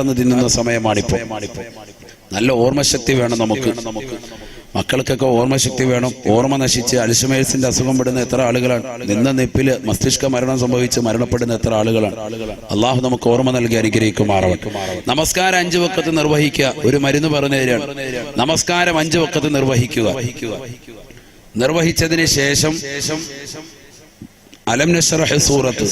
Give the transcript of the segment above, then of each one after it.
പെട്ടെന്ന് തിന്നുന്ന സമയമാണിപ്പോ. നല്ല ഓർമ്മശക്തി വേണം നമുക്ക്. മക്കൾക്കൊക്കെ ഓർമ്മശക്തി വേണം. ഓർമ്മ നശിച്ച് അൽഷിമേഴ്സിന്റെ അസുഖം പെടുന്ന എത്ര ആളുകളാണ്. നിന്ന നിപ്പില് മസ്തിഷ്ക മരണം സംഭവിച്ച് മരണപ്പെടുന്ന എത്ര ആളുകളാണ്. അള്ളാഹു നമുക്ക് ഓർമ്മ നൽകി അനുഗ്രഹിക്കുമാറാവട്ടെ. നമസ്കാരം 5 വഖത്ത് നിർവഹിക്കുക. ഒരു മരുന്ന് പറഞ്ഞു തരാണ്. നമസ്കാരം 5 വഖത്ത് നിർവഹിക്കുക. നിർവഹിച്ചതിന് ശേഷം അലം നശ്റഹ് സൂറത്ത്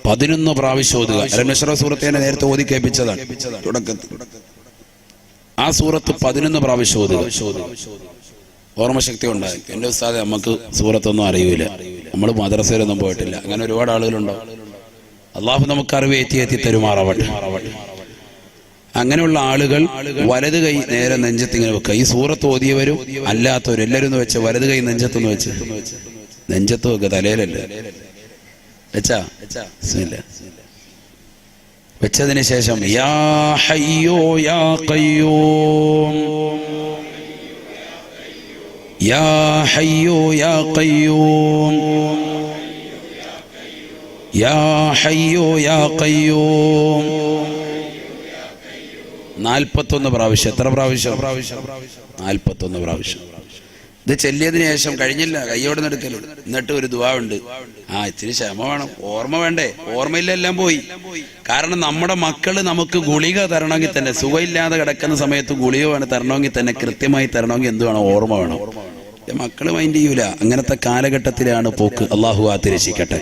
11 പ്രാവശ്യം ഓതുക. അലം നശ്റഹ് സൂറത്ത് ഞാൻ നേരത്തെ ഓതി കേൾപ്പിച്ചതാണ് തുടക്കത്തിൽ. ആ സൂറത്ത് 11 പ്രാവശ്യം ഓതുക. ഓർമ്മശക്തി ഉണ്ടായി. എന്റെ ഉസ്താദെ നമുക്ക് സൂറത്തൊന്നും അറിയൂല, നമ്മൾ മദ്രസയിലൊന്നും പോയിട്ടില്ല, അങ്ങനെ ഒരുപാട് ആളുകളുണ്ടാവും. അള്ളാഹു നമുക്ക് അറിവ് എത്തി തരുമാറാവട്ടെ. അങ്ങനെയുള്ള ആളുകൾ വലത് കൈ നേരെ നെഞ്ചത്തിങ്ങനെ വെക്കുക. ഈ സൂറത്ത് ഓതിയവരും അല്ലാത്തവരും എല്ലാവരും വെച്ച് വലത് കൈ നെഞ്ചത്തൊന്ന് വെച്ച് നെഞ്ചത്ത് വെക്കുക, തലയിലല്ലേ വെച്ചാ വെച്ചതിന് ശേഷം യാ ഹയ്യോ യാ ഖയ്യൂം യാ ഹയ്യോ യാ ഖയ്യൂം യാ ഹയ്യോ യാ ഖയ്യൂം 41 പ്രാവശ്യം. എത്ര പ്രാവശ്യം? 41 പ്രാവശ്യം. ഇത് ചെല്ലിയതിനു ശേഷം കഴിഞ്ഞില്ല, കയ്യോടെ നടക്കല്. എന്നിട്ട് ഒരു ദുആ ഉണ്ട്. ഇത്തിരി ക്ഷമ വേണം, ഓർമ്മ വേണ്ടേ? ഓർമ്മയില്ല, എല്ലാം പോയി. കാരണം നമ്മുടെ മക്കള് നമുക്ക് ഗുളിക തരണമെങ്കിൽ തന്നെ, സുഖമില്ലാതെ കിടക്കുന്ന സമയത്ത് ഗുളിക വേണം തരണമെങ്കിൽ തന്നെ കൃത്യമായി തരണമെങ്കിൽ എന്ത് വേണം? ഓർമ്മ വേണം. മക്കള് മൈൻഡ് ചെയ്യൂല. അങ്ങനത്തെ കാലഘട്ടത്തിലാണ് പോക്ക്. അള്ളാഹു ആത്തിരക്ഷിക്കട്ടെ.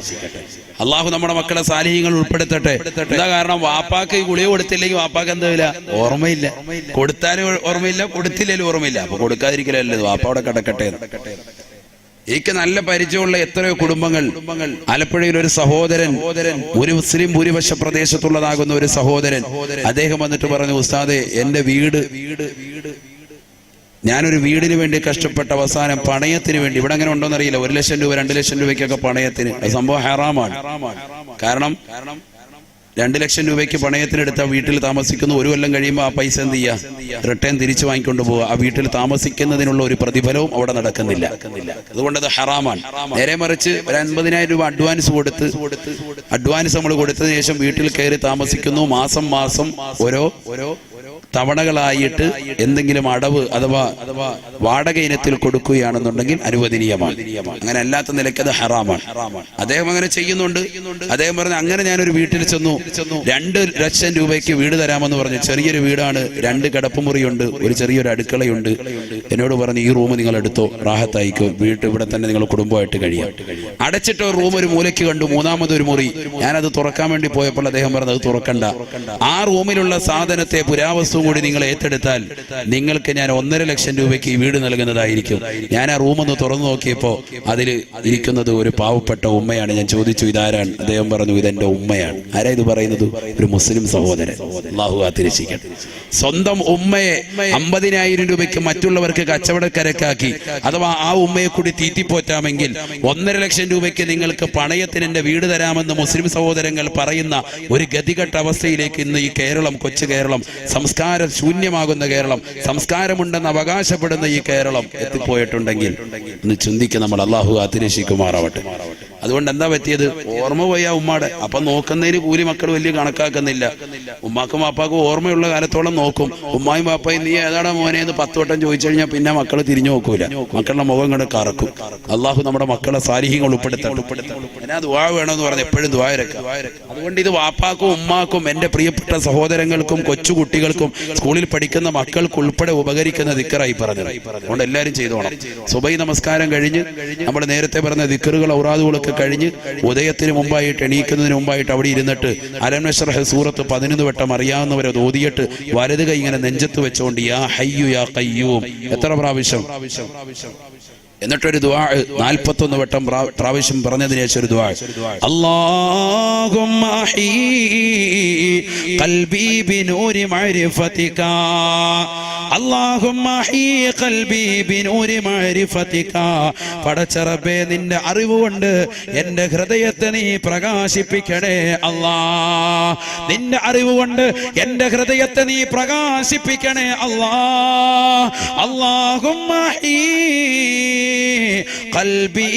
അള്ളാഹു നമ്മുടെ മക്കളെ സാലിഹ്യങ്ങൾ ഉൾപ്പെടുത്തട്ടെ. എന്താ കാരണം? വാപ്പാക്ക് ഗുളിക കൊടുത്തില്ലെങ്കിൽ വാപ്പാക്ക് എന്താ ഓർമ്മയില്ല. കൊടുത്താലും ഓർമ്മയില്ല, കൊടുത്തില്ലേലും ഓർമ്മയില്ല. അപ്പൊ കൊടുക്കാതിരിക്കലല്ലേ, വാപ്പ അവിടെ കിടക്കട്ടെ. എനിക്ക് നല്ല പരിചയമുള്ള എത്രയോ കുടുംബങ്ങൾ. ആലപ്പുഴയിൽ ഒരു സഹോദരൻ, ഒരു മുസ്ലിം ഭൂരിപക്ഷ പ്രദേശത്തുള്ളതാകുന്ന ഒരു സഹോദരൻ, അദ്ദേഹം വന്നിട്ട് പറഞ്ഞു, ഉസ്താദേ എന്റെ വീട്, ഞാനൊരു വീടിന് വേണ്ടി കഷ്ടപ്പെട്ട അവസാനം പണയത്തിന് വേണ്ടി, ഇവിടെ അങ്ങനെ ഉണ്ടോന്നറിയില്ല, 1 ലക്ഷം രൂപ 2 ലക്ഷം രൂപയ്ക്കൊക്കെ പണയത്തിന്, സംഭവം ഹറാമാണ്. കാരണം 2 ലക്ഷം രൂപയ്ക്ക് പണയത്തിനെടുത്ത വീട്ടിൽ താമസിക്കുന്ന 1 കൊല്ലം കഴിയുമ്പോൾ ആ പൈസ എന്ത് ചെയ്യുക? റിട്ടേൺ തിരിച്ചു വാങ്ങിക്കൊണ്ട് പോവുക. ആ വീട്ടിൽ താമസിക്കുന്നതിനുള്ള ഒരു പ്രതിഫലവും അവിടെ നടക്കുന്നില്ല. അതുകൊണ്ട് അത് ഹറാമാണ്. നേരെ മറിച്ച് 50,000 രൂപ അഡ്വാൻസ് നമ്മൾ കൊടുത്തതിന് ശേഷം വീട്ടിൽ കയറി താമസിക്കുന്നു. മാസം ഓരോ തവണകളായിട്ട് എന്തെങ്കിലും അടവ് അഥവാ വാടക ഇനത്തിൽ കൊടുക്കുകയാണെന്നുണ്ടെങ്കിൽ അനുവദനീയമാണ്. അങ്ങനെ അല്ലാത്ത നിലയ്ക്ക് അത് ഹറാമാണ്. അദ്ദേഹം അങ്ങനെ ചെയ്യുന്നുണ്ട്. അദ്ദേഹം പറഞ്ഞു, അങ്ങനെ ഞാനൊരു വീട്ടിൽ ചെന്നു, 2 ലക്ഷം രൂപയ്ക്ക് വീട് തരാമെന്ന് പറഞ്ഞു. ചെറിയൊരു വീടാണ്, 2 കിടപ്പുമുറിയുണ്ട്, ഒരു ചെറിയൊരു അടുക്കളയുണ്ട്. എന്നോട് പറഞ്ഞു, ഈ റൂം നിങ്ങൾ എടുത്തോ, റാഹത്തായിക്കോ, ഇവിടെ തന്നെ നിങ്ങൾ കുടുംബമായിട്ട് കഴിയാം. അടച്ചിട്ട ഒരു റൂം ഒരു മൂലയ്ക്ക് കണ്ടു, 3ാമതൊരു മുറി. ഞാനത് തുറക്കാൻ വേണ്ടി പോയപ്പോൾ അദ്ദേഹം പറഞ്ഞു, അത് തുറക്കണ്ട, ആ റൂമിലുള്ള സാധനത്തെ പുരാവസ്തു കൂടി നിങ്ങൾ ഏറ്റെടുത്താൽ നിങ്ങൾക്ക് ഞാൻ 1.5 ലക്ഷം രൂപയ്ക്ക് ഈ വീട് നൽകുന്നതായിരിക്കും. ഞാൻ ആ റൂമൊന്ന് തുറന്നു നോക്കിയപ്പോ അതിൽ ഇരിക്കുന്നത് ഒരു പാവപ്പെട്ട ഉമ്മയാണ്. ഞാൻ ചോദിച്ചു, ഇതാരാണ്? അദ്ദേഹം പറഞ്ഞു, ഇതെന്റെ ഉമ്മയാണ്. ആരാ ഇത് പറയുന്നത്? ഒരു മുസ്ലിം സഹോദരൻ. അല്ലാഹു ആതിരക്ഷിക്കട്ടെ. സ്വന്തം ഉമ്മയെ 50,000 രൂപയ്ക്ക് മറ്റുള്ളവർക്ക് കച്ചവടക്കരക്കാക്കി, അഥവാ ആ ഉമ്മയെ കൂടി തീറ്റിപ്പോറ്റാമെങ്കിൽ 1.5 ലക്ഷം രൂപയ്ക്ക് നിങ്ങൾക്ക് പണയത്തിന് എന്റെ വീട് തരാമെന്ന് മുസ്ലിം സഹോദരങ്ങൾ പറയുന്ന ഒരു ഗതികെട്ട അവസ്ഥയിലേക്ക് ഇന്ന് ഈ കേരളം, കൊച്ചു കേരളം, സംസ്കാര ശൂന്യമാകുന്ന കേരളം, സംസ്കാരമുണ്ടെന്ന് അവകാശപ്പെടുന്ന ഈ കേരളം എത്തിപ്പോയിട്ടുണ്ടെങ്കിൽ ഒന്ന് ചിന്തിക്കുക നമ്മൾ. അള്ളാഹു ആതിരക്ഷിക്കുമാറാവട്ടെ. അതുകൊണ്ട് എന്താ പറ്റിയത്? ഓർമ്മ പോയാ ഉമ്മാടെ. അപ്പൊ നോക്കുന്നതിന് കൂലി മക്കൾ വലിയ കണക്കാക്കുന്നില്ല. ഉമ്മാക്കും വാപ്പാക്കും ഓർമ്മയുള്ള കാലത്തോളം നോക്കും. ഉമ്മായും വാപ്പായും നീ ഏതാടാ മോനെ എന്ന് 10 വട്ടം ചോദിച്ചു കഴിഞ്ഞാൽ പിന്നെ മക്കൾ തിരിഞ്ഞു നോക്കൂല, മക്കളുടെ മുഖം കണ്ട് കറക്കും. അള്ളാഹു നമ്മുടെ മക്കളെ സാലിഹ്യങ്ങൾ ഉൾപ്പെടുത്തണം. ഞാൻ ദുആ വേണമെന്ന് പറഞ്ഞ് എപ്പോഴും ദുആ ഇരക്കുക. അതുകൊണ്ട് ഇത് വാപ്പാക്കും ഉമ്മാക്കും എന്റെ പ്രിയപ്പെട്ട സഹോദരങ്ങൾക്കും കൊച്ചുകുട്ടികൾക്കും സ്കൂളിൽ പഠിക്കുന്ന മക്കൾക്ക് ഉൾപ്പെടെ ഉപകരിക്കുന്ന ദിക്റായി പറഞ്ഞത്. അതുകൊണ്ട് എല്ലാവരും ചെയ്തോണം. സുബൈ നമസ്കാരം കഴിഞ്ഞ് നമ്മൾ നേരത്തെ പറഞ്ഞ ദിക്റുകൾ ഔറാദുകളൊക്കെ കഴിഞ്ഞ് ഉദയത്തിന് മുമ്പായിട്ട്, എണീക്കുന്നതിന് മുമ്പായിട്ട് അവിടെ ഇരുന്നിട്ട് അലം നശ്റഹ് സൂറത്ത് 11 വട്ടം അറിയാവുന്നവരെ ഓതിയിട്ട് വലത് കൈ ഇങ്ങനെ നെഞ്ചത്ത് വെച്ചുകൊണ്ട് യാ ഹയ്യു യാ ഖയ്യൂം എത്ര പ്രാവശ്യം? എന്നിട്ടൊരു ദുആ 41 വട്ടം പ്രാവശ്യം പറഞ്ഞതിന് ശേഷം ഒരു ദുആ, അല്ലാഹുമ്മ അഹീ ഖൽബി ബിനൂരി മഅരിഫതിക, അല്ലാഹുമ്മ അഹീ ഖൽബി ബിനൂരി മഅരിഫതിക. പടച്ചറബേ, നിന്റെ അറിവ് കൊണ്ട് എന്റെ ഹൃദയത്തെ നീ പ്രകാശിപ്പിക്കണേ അല്ലാഹ്. നിന്റെ അറിവ് കൊണ്ട് എന്റെ ഹൃദയത്തെ നീ പ്രകാശിപ്പിക്കണേ അല്ലാഹ്. അല്ലാഹുമ്മ അഹീ ഖൽബി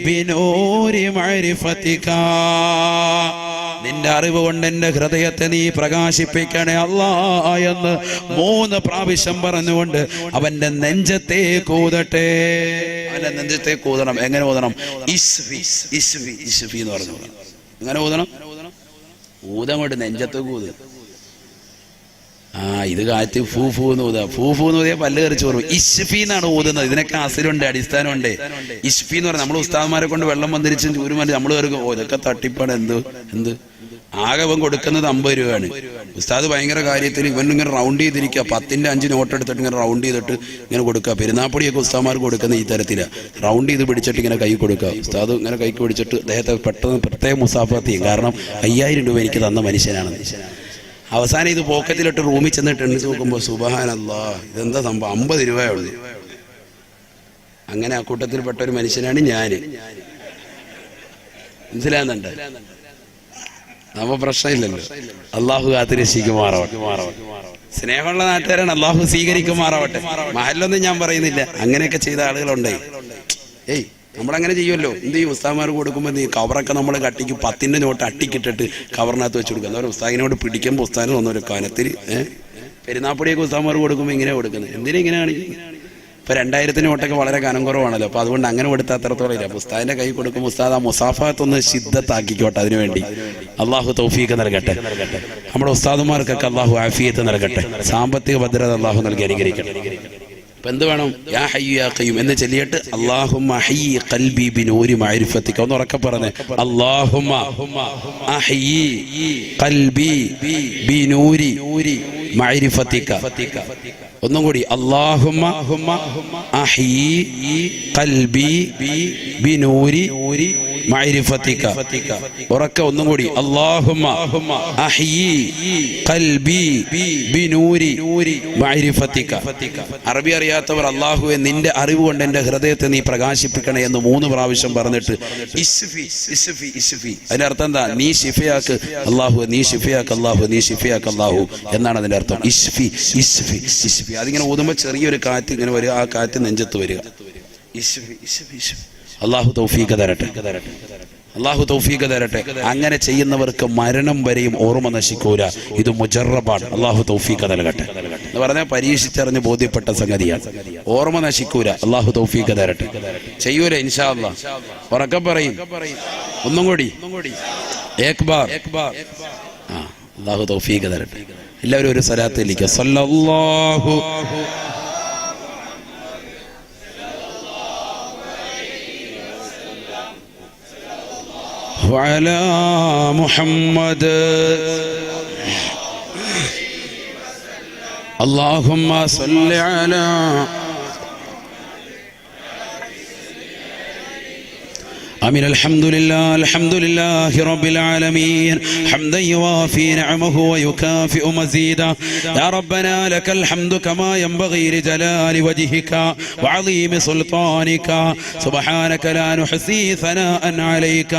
ബിനൂരി മഅരിഫതിക. നിന്റെ അറിവ് കൊണ്ട് എന്റെ ഹൃദയത്തെ നീ പ്രകാശിപ്പിക്കണേ അല്ലാ എന്ന് 3 പ്രാവശ്യം പറഞ്ഞുകൊണ്ട് അവന്റെ നെഞ്ചത്തെ കൂതട്ടെ. അവന്റെ നെഞ്ചത്തെ കൂതണം. എങ്ങനെ ഊതണം? ഇസ്ഫി ഇസ്ഫി ഇസ്ഫി എന്ന് പറഞ്ഞു. എങ്ങനെ ഊതണം? ഊതം കൊണ്ട് നെഞ്ചത്തെ കൂത്. ഇത് കാറ്റ് ഫൂ ഫൂ എന്ന് ഊതാ. ഫൂ ഫൂ എന്ന് ഊതിയാൽ പല്ല് കറിച്ച് പറയും. ഇസ്ഫി എന്നാണ് ഊതുന്നത്. ഇതിനൊക്കെ അസിലുണ്ട്, അടിസ്ഥാനമുണ്ട്. ഇസ്ഫി എന്ന് പറഞ്ഞാൽ നമ്മൾ ഉസ്താദ്മാരെ കൊണ്ട് വെള്ളം വന്നിരിച്ചും ചൂരുമാറ്റി നമ്മൾ കയറും. ഇതൊക്കെ തട്ടിപ്പാണ്. എന്ത് ആകെ അവൻ കൊടുക്കുന്നത് 50 രൂപയാണ്. ഉസ്താദ് ഭയങ്കര കാര്യത്തിൽ ഇവനിങ്ങനെ റൗണ്ട് ചെയ്തിരിക്കുക. 10ന്റെ 5 നോട്ട് എടുത്തിട്ട് ഇങ്ങനെ റൗണ്ട് ചെയ്തിട്ട് ഇങ്ങനെ കൊടുക്കുക. പെരുന്നാപ്പൊടിയൊക്കെ ഉസ്താദ്മാർക്ക് കൊടുക്കുന്ന ഈ തരത്തിലാണ്. റൗണ്ട് ചെയ്ത് പിടിച്ചിട്ട് ഇങ്ങനെ കൈ കൊടുക്കുക. ഉസ്താദ് ഇങ്ങനെ കൈക്ക് പിടിച്ചിട്ട് അദ്ദേഹത്തെ പെട്ടെന്ന് പ്രത്യേക മുസാഫത്ത് ചെയ്യും. കാരണം 5000 രൂപ എനിക്ക് തന്ന മനുഷ്യനാണ്. അവസാനം ഇത് പോക്കറ്റിലിട്ട് റൂമിൽ ചെന്നിട്ട് എണ്ണി നോക്കുമ്പോൾ സുബ്ഹാനല്ലാഹ്, ഇതെന്താ സംഭവം? 50 രൂപയേ ഉള്ളൂ. അങ്ങനെ ആ കൂട്ടത്തിൽപ്പെട്ട ഒരു മനുഷ്യനാണ് ഞാൻ. മനസ്സിലാകുന്നുണ്ട്? നമ്മ പ്രശ്നമില്ലല്ലോ. അള്ളാഹു കാത്തിരക്ഷിക്കുമാറാവട്ടെ. സ്നേഹമുള്ള നാട്ടുകാരാണ്, അള്ളാഹു സ്വീകരിക്കുമാറാവട്ടെ. മഹല്ലൊന്നും ഞാൻ പറയുന്നില്ല, അങ്ങനെയൊക്കെ ചെയ്ത ആളുകളുണ്ടേ. നമ്മളങ്ങനെ ചെയ്യുമല്ലോ. എന്ത് ചെയ്യും? ഉസ്താദ്മാർ കൊടുക്കുമ്പോൾ നീ കവറൊക്കെ നമ്മൾ കട്ടിക്ക് 10ന്റെ നോട്ട് അട്ടിക്കിട്ടിട്ട് കവറിനകത്ത് വെച്ച് കൊടുക്കുക. എന്താ ഉസ്താദിനോട് പിടിക്കുമ്പോൾ ഉസ്താദിന് തോന്നുന്നു കനത്തിൽ പെരുന്നാപ്പൊടിയൊക്കെ ഉസ്താദ്മാർ കൊടുക്കുമ്പോൾ ഇങ്ങനെ കൊടുക്കുന്നത്. എന്തിനാ ഇങ്ങനെ കാണിക്കുന്നത്? ഇപ്പൊ 2000 നോട്ടൊക്കെ വളരെ കനം കുറവാണല്ലോ. അപ്പൊ അതുകൊണ്ട് അങ്ങനെ കൊടുത്ത അത്രത്തോളം ഇല്ല. ഉസ്താദിന്റെ കൈ കൊടുക്കുമ്പോൾ ഉസ്താദ് ആ മുസാഫത്തൊന്ന് ശിദ്ദത്താക്കിക്കോട്ടെ. അതിനുവേണ്ടി അള്ളാഹു തൗഫീഖ് നൽകട്ടെ. നമ്മുടെ ഉസ്താദുമാർക്കൊക്കെ അള്ളാഹു ആഫിയത്ത് നൽകട്ടെ. സാമ്പത്തിക ഭദ്രത അള്ളാഹു നൽകി അനുഗ്രഹിക്കട്ടെ. അപ്പൊ എന്ത് വേണം? യാ ഹയ്യു യാ ഖയ്യൂം എന്ന് ചൊല്ലിയിട്ട് അല്ലാഹുമ്മ അഹ്യി ഖൽബി ബിനൂരി മഅരിഫതിക. ഒന്ന് ഉറക്കെ പറഞ്ഞേ, അല്ലാഹുമ്മ അഹ്യി ഖൽബി ബിനൂരി മഅരിഫതിക. ഒന്നും കൂടി, അല്ലാഹുമ്മ അഹ്യി ഖൽബി ബിനൂരി മഅരിഫതിക. ഉറക്കെ ഒന്നും കൂടി, അല്ലാഹുമ്മ അഹ്യി ഖൽബി ബിനൂരി മഅരിഫതിക. അറബി അറിയാത്തവർ അല്ലാഹുവേ നിന്റെ അറിവ് കൊണ്ട് എന്റെ ഹൃദയത്തെ നീ പ്രകാശിപ്പിക്കണേ എന്ന് 3 പ്രാവശ്യം പറഞ്ഞിട്ട് ഇസ്ഫി ഇസ്ഫി ഇസ്ഫി. അതിന്റെ അർത്ഥം എന്താ? നീ ശിഫയാക്ക് അല്ലാഹു, നീ ശിഫയാക്ക് അല്ലാഹു, നീ ശിഫയാക്ക് അല്ലാഹു എന്നാണ് അതിന്റെ അർത്ഥം. ഇസ്ഫി ഇസ്ഫി ഇസ്ഫി. അതിങ്ങനെ ഊതുമ്പോൾ ചെറിയൊരു കാറ്റ് ഇങ്ങനെ വരിക. ആ കാറ്റ് നെഞ്ചത്ത് വരിക. ഇസ്ഫി ഇസ്ഫി ഇസ്ഫി. അല്ലാഹു തൗഫീഖ് തരട്ടെ. അല്ലാഹു തൗഫീഖ് തരട്ടെ. അങ്ങനെ ചെയ്യുന്നവർക്ക് മരണം വരെയും ഓർമ്മ നശിക്കൂല. ഇത് മുജറബാണ്. അല്ലാഹു തൗഫീഖ് നൽകട്ടെ എന്ന് പറഞ്ഞാൽ പരീക്ഷിച്ചറിഞ്ഞ് ബോധ്യപ്പെട്ട സംഗതിയാണ്. ഓർമ്മ നശിക്കൂല. അല്ലാഹു തൗഫീഖ് തരട്ടെ. ചെയ്യൂല ഇൻഷാ അല്ലാഹ്. ഉറക്കെ പറയും. ഒന്നും കൂടി, ഏക് ബാർ. അല്ലാഹു തൗഫീഖ് തരട്ടെ. എല്ലാവരും ഒരു സ്വലാത്തിലേക്ക് സല്ലല്ലാഹു وعلى محمد اللهم صل على آمين. الحمد لله رب العالمين حمدا يوافي نعمه ويكافئ مزيدا. يا ربنا لك الحمد كما ينبغي لجلال وجهك وعظيم سلطانك. سبحانك لا نحصي ثناء عليك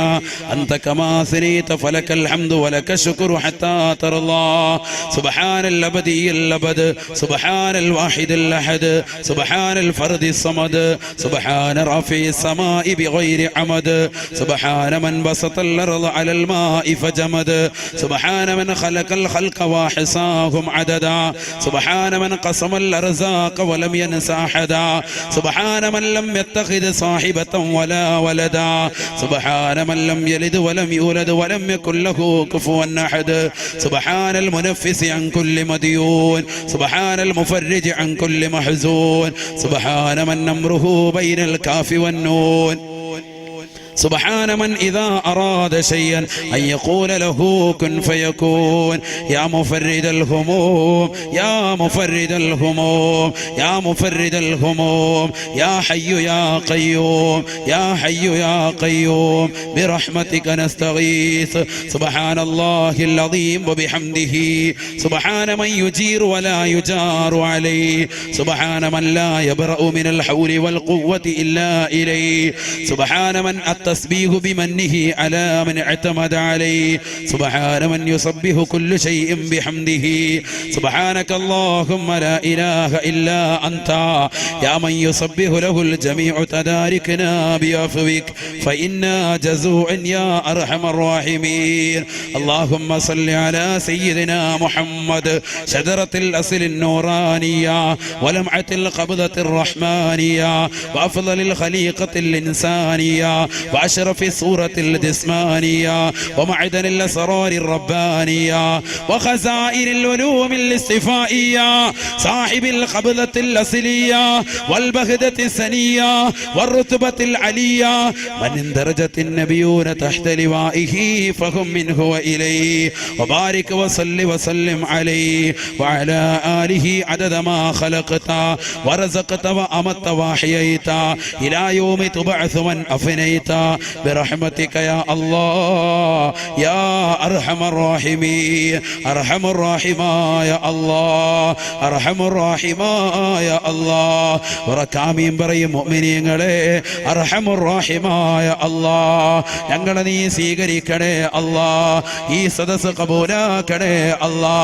أنت كما ثنيت فلك الحمد ولك الشكر حتى ترضى. سبحان الأبدي الأبد، سبحان الواحد الأحد، سبحان الفرد الصمد، سبحان رافع السماء بغير عمد، سبحان من بسط الأرض على الماء فجمد، سبحان من خلق الخلق وحصاهم عددا، سبحان من قسم الأرزاق ولم ينس أحدا، سبحان من لم يتخذ صاحبة ولا ولدا، سبحان من لم يلد ولم يولد ولم يكن له كفوا أحد، سبحان المنفس عن كل مديون، سبحان المفرج عن كل محزون، سبحان من أمره بين الكاف والنون، سبحان من إذا أراد شيئا أن يقول له كن فيكون. يا مفرد الهموم، يا مفرد الهموم، يا مفرد الهموم، يا حي يا قيوم، يا حي يا قيوم برحمتك نستغيث. سبحان الله العظيم وبحمده، سبحان من يجير ولا يجار عليه، سبحان من لا يبرأ من الحول والقوة إلا إليه، سبحان من التسبيح بمنه على من اعتمد عليه سبحان من يسبح كل شيء بحمده سبحانك اللهم لا إله إلا أنت يا من يسبح له الجميع تداركنا بعفوك فإنا جزوع يا أرحم الراحمين اللهم صل على سيدنا محمد شجرة الأصل النورانية ولمعة القبضة الرحمانية وأفضل الخليقة الإنسانية وأشرف الصورة الجسمانية ومعدن الأسرار الربانية وخزائن العلوم الاصطفائية صاحب القبضة الأصلية والبهدة السنية والرتبة العلية من اندرجت النبيون تحت لوائه فهم منه وإليه وبارك وصل وسلم عليه وعلى آله عدد ما خلقت ورزقت وأمت وأحييت إلى يوم تبعث من أفنيت برحمتك يا الله يا أرحم الراحمين أرحم الراحمين يا الله أرحم الراحمين يا الله وركامين بري مؤمنين أرحم الراحمين يا الله ഞങ്ങളെ നീ സ്വീകരിക്കണേ അല്ലാ ഈ സദസ്സ് കബൂലാക്കണേ അല്ലാ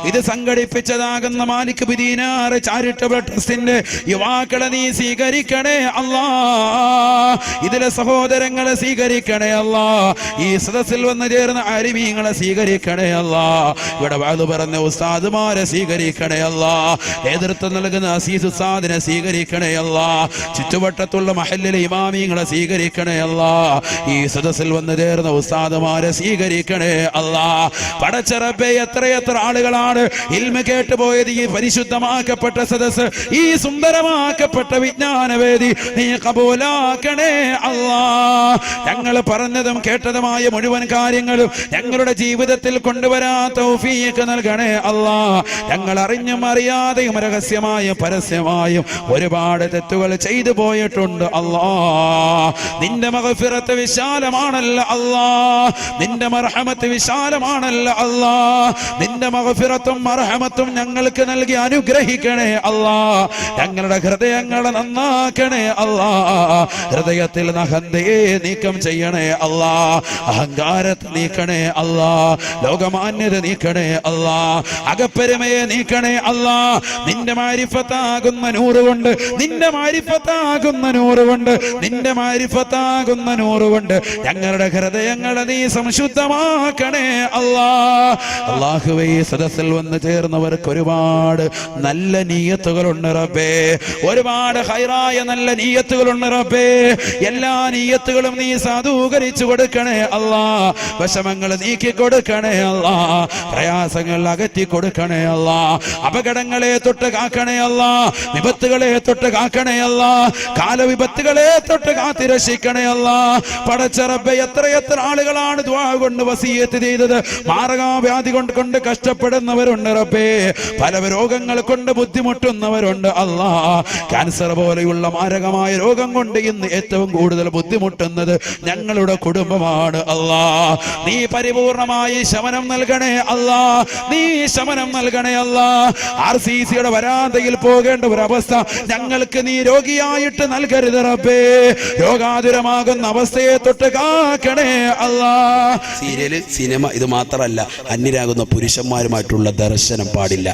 ഇത് സംഘടിപ്പിച്ചതാകുന്ന മാലിക് ബിൻ ദീനാർ ചാരിറ്റബിൾ ട്രസ്റ്റിന്റെ യുവാക്കളെ നീ സ്വീകരിക്കണേ അല്ലാ ഇതിലെ സഹോദരങ്ങളെ സ്വീകരിക്കണേ അല്ലാ ഈ സദസ്സിൽ വന്നു ചേർന്ന ആലിമീങ്ങളെ സ്വീകരിക്കണേ അല്ലാ ഇവിടെ വാദു പറഞ്ഞ ഉസ്താദുമാരെ സ്വീകരിക്കണേ അല്ലാ നേതൃത്വം നൽകുന്ന അസീസ് ഉസ്താദിനെ സ്വീകരിക്കണേ അല്ലാ ചുറ്റുവട്ടത്തുള്ള മഹല്ലിലെ ഇമാമീങ്ങളെ സ്വീകരിക്കണേ അല്ലാ ഈ സദസ്സിൽ വന്നു ചേർന്ന ഉസ്താദുമാരെ സ്വീകരിക്കണേ അല്ലാ പടച്ച റബ്ബേ എത്രയെത്ര ആളുകളാണ് ഇൽമ കേട്ടുപോയത് ഈ പരിശുദ്ധമാക്കപ്പെട്ട സദസ്സ് ഈ സുന്ദരമാക്കപ്പെട്ട വിജ്ഞാനവേദി നീ കബൂലാക്കണേ അല്ലാ ഞങ്ങൾ പറഞ്ഞതും കേട്ടതുമായ മുഴുവൻ കാര്യങ്ങളും ഞങ്ങളുടെ ജീവിതത്തിൽ കൊണ്ടുവരാൻ തൗഫീഖ് നൽകണേ അല്ലാ ഞങ്ങൾ അറിഞ്ഞും അറിയാതെയും രഹസ്യമായും പരസ്യമായും ഒരുപാട് തെറ്റുകൾ ചെയ്തു പോയിട്ടുണ്ട് അല്ലാ നിന്റെ മഗ്ഫിറത്ത് വിശാലമാണല്ലോ അല്ലാ നിന്റെ മർഹമത്ത് വിശാലമാണല്ലോ അല്ലാ നിന്റെ മഗ്ഫിറത്തും മർഹമത്തും ഞങ്ങൾക്ക് നൽകി അനുഗ്രഹിക്കണേ അല്ലാ ഞങ്ങളുടെ ഹൃദയങ്ങളെ നന്നാക്കണേ അല്ലാ ഹൃദയത്തിൽ അഹന്തയെ നീക്കം ചെയ്യണേ അല്ലാ അഹങ്കാരത്തെ നീക്കണേ അല്ലാ ലോകമാന്യത നീക്കണേ അല്ലാ അകപ്പെരുമയെ നീക്കണേ അല്ലാ നിന്റെ മാരിഫത്താകുന്ന നൂറ് കൊണ്ട് നിന്റെ മാരിഫത്താകുന്ന നൂറ് കൊണ്ട് നിന്റെ മാരിഫത്താകുന്ന നൂറ് കൊണ്ട് ഞങ്ങളുടെ ഹൃദയങ്ങളെ നീ സംശുദ്ധമാക്കണേ അല്ലാ അല്ലാഹുവേ സദസ്സിൽ വന്ന് ചേർന്നവർക്ക് ഒരുപാട് നല്ല നീയത്തുകളുണ്ട് റബ്ബേ ഒരുപാട് ഹൈറായ നല്ല നീയത്തുകളുണ്ട് റബ്ബേ എല്ലാ നീയത്തുകളും നീ സാധൂകരിച്ചു കൊടുക്കണേ അല്ലാ വിഷമങ്ങൾ നീക്കി കൊടുക്കണേ അല്ലാ പ്രയാസങ്ങൾ അകറ്റി കൊടുക്കണേ അല്ലാ അപകടങ്ങളെ തൊട്ട് കാക്കണേ അല്ലാ വിപത്തുകളെ തൊട്ട് കാക്കണേ അല്ലാ കാലവിപത്തുകളെ തൊട്ട് കാത്തിരക്ഷിക്കണേ അല്ലാ പടച്ച റബ്ബേ എത്രയെത്ര ആളുകളാണ് ദുആ കൊണ്ട് വസിയത്ത് ചെയ്തത് മാരകവ്യാധി കൊണ്ട് കഷ്ടപ്പെടുന്നവരുണ്ട് റബ്ബേ പല രോഗങ്ങൾ കൊണ്ട് ബുദ്ധിമുട്ടുന്നവരുണ്ട് അല്ലാ ക്യാൻസർ പോലെയുള്ള മാരകമായ രോഗം കൊണ്ട് ഇന്ന് ഏറ്റവും കൂടുതൽ ബുദ്ധിമുട്ടുന്നത് ഞങ്ങളുടെ കുടുംബമാണ് അല്ലാ നീ പരിപൂർണമായി ശമനം നൽകണേ അല്ലാ നീ ശമനം നൽകണേ അല്ലാ RCCയുടെ വരാന്തയിൽ പോകേണ്ട ഒരു അവസ്ഥ ഞങ്ങൾക്ക് നീ രോഗിയായിട്ട് നൽകരുത് റബ്ബേ രോഗാതുരമാകുന്ന അവസ്ഥയെ തൊട്ട് കാക്കണേ അല്ലാ സീരിയല് സിനിമ ഇത് മാത്രമല്ല അന്യരാകുന്ന പുരുഷന്മാരുമായിട്ടുള്ള ദർശനം പാടില്ല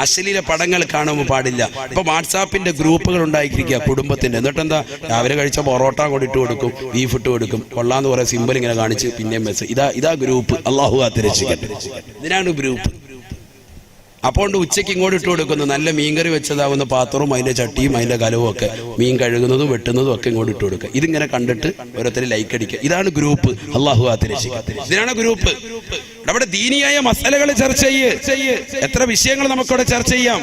അശ്ലീല പടങ്ങൾ കാണുമ്പോൾ പാടില്ല ഇപ്പൊ വാട്സാപ്പിന്റെ ഗ്രൂപ്പുകൾ ഉണ്ടായിരിക്കുക കുടുംബത്തിന്റെ എന്നിട്ടെന്താ രാവിലെ കഴിച്ച പൊറോട്ട കൊണ്ടിട്ട് കൊടുക്കും ബീഫ് ഇട്ട് കൊടുക്കും കൊള്ളാന്ന് പറയാൻ സിമ്പിൾ ഇങ്ങനെ കാണിച്ച് പിന്നെ മെസ്സേജ് ഇതാ ഗ്രൂപ്പ് അല്ലാഹു കാത്തിരക്ഷിക്കട്ടെ ഇതിനാണ് ഗ്രൂപ്പ് അപ്പോൾ ഉച്ചയ്ക്ക് ഇങ്ങോട്ട് ഇട്ട് കൊടുക്കുന്നു നല്ല മീൻകറി വെച്ചതാവുന്ന പാത്രവും അതിന്റെ ചട്ടിയും അതിന്റെ കലവും ഒക്കെ മീൻ കഴുകുന്നതും വെട്ടുന്നതും ഒക്കെ ഇങ്ങോട്ട് ഇട്ട് കൊടുക്കുക ഇതിങ്ങനെ കണ്ടിട്ട് ഓരോരുത്തർ ലൈക്ക് അടിക്കുക ഇതാണ് ഗ്രൂപ്പ് അല്ലാഹു കാത്തിരക്ഷിക്കട്ടെ ഇതിനാണ് ഗ്രൂപ്പ് അവിടെ ദീനിയായ മസലകൾ ചർച്ച ചെയ്യ് എത്ര വിഷയങ്ങൾ നമുക്കവിടെ ചർച്ച ചെയ്യാം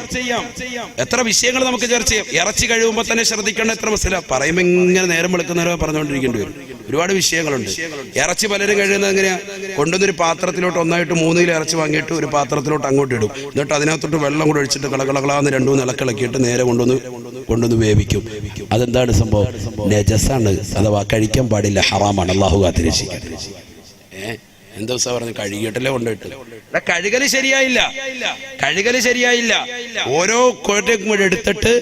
എത്ര വിഷയങ്ങൾ നമുക്ക് ചർച്ച ചെയ്യാം ഇറച്ചി കഴിയുമ്പോൾ തന്നെ ശ്രദ്ധിക്കേണ്ട എത്ര മസല പറയുമ്പോൾ ഇങ്ങനെ നേരം വെളുക്കുന്നവരോ പറഞ്ഞുകൊണ്ടിരിക്കേണ്ടി വരും ഒരുപാട് വിഷയങ്ങളുണ്ട് ഇറച്ചി പലരും കഴിയുന്നത് എങ്ങനെയാ കൊണ്ടുവന്നൊരു പാത്രത്തിലോട്ട് ഒന്നായിട്ട് 3 കിലോ ഇറച്ചി വാങ്ങിയിട്ട് ഒരു പാത്രത്തിലോട്ട് അങ്ങോട്ട് ഇടും എന്നിട്ട് അതിനകത്തോട്ട് വെള്ളം കൂടെ ഒഴിച്ചിട്ട് കളകളകളാന്ന് 2-3 ഇളക്കിളക്കിയിട്ട് നേരെ കൊണ്ടുവന്ന് വേവിക്കും അതെന്താണ് സംഭവം നജസാണ് അഥവാ കഴിക്കാൻ പാടില്ല ഹറാമാണ് അല്ലാഹു കാത്തിരക്ഷിക്കട്ടെ എന്താ ദിവസം പറഞ്ഞു കഴുകിയിട്ടല്ലേ കൊണ്ടുപോയിട്ട് കഴുകല് ശരിയായില്ല. ഓരോ കോട്ടയും കൂടെ എടുത്തിട്ട്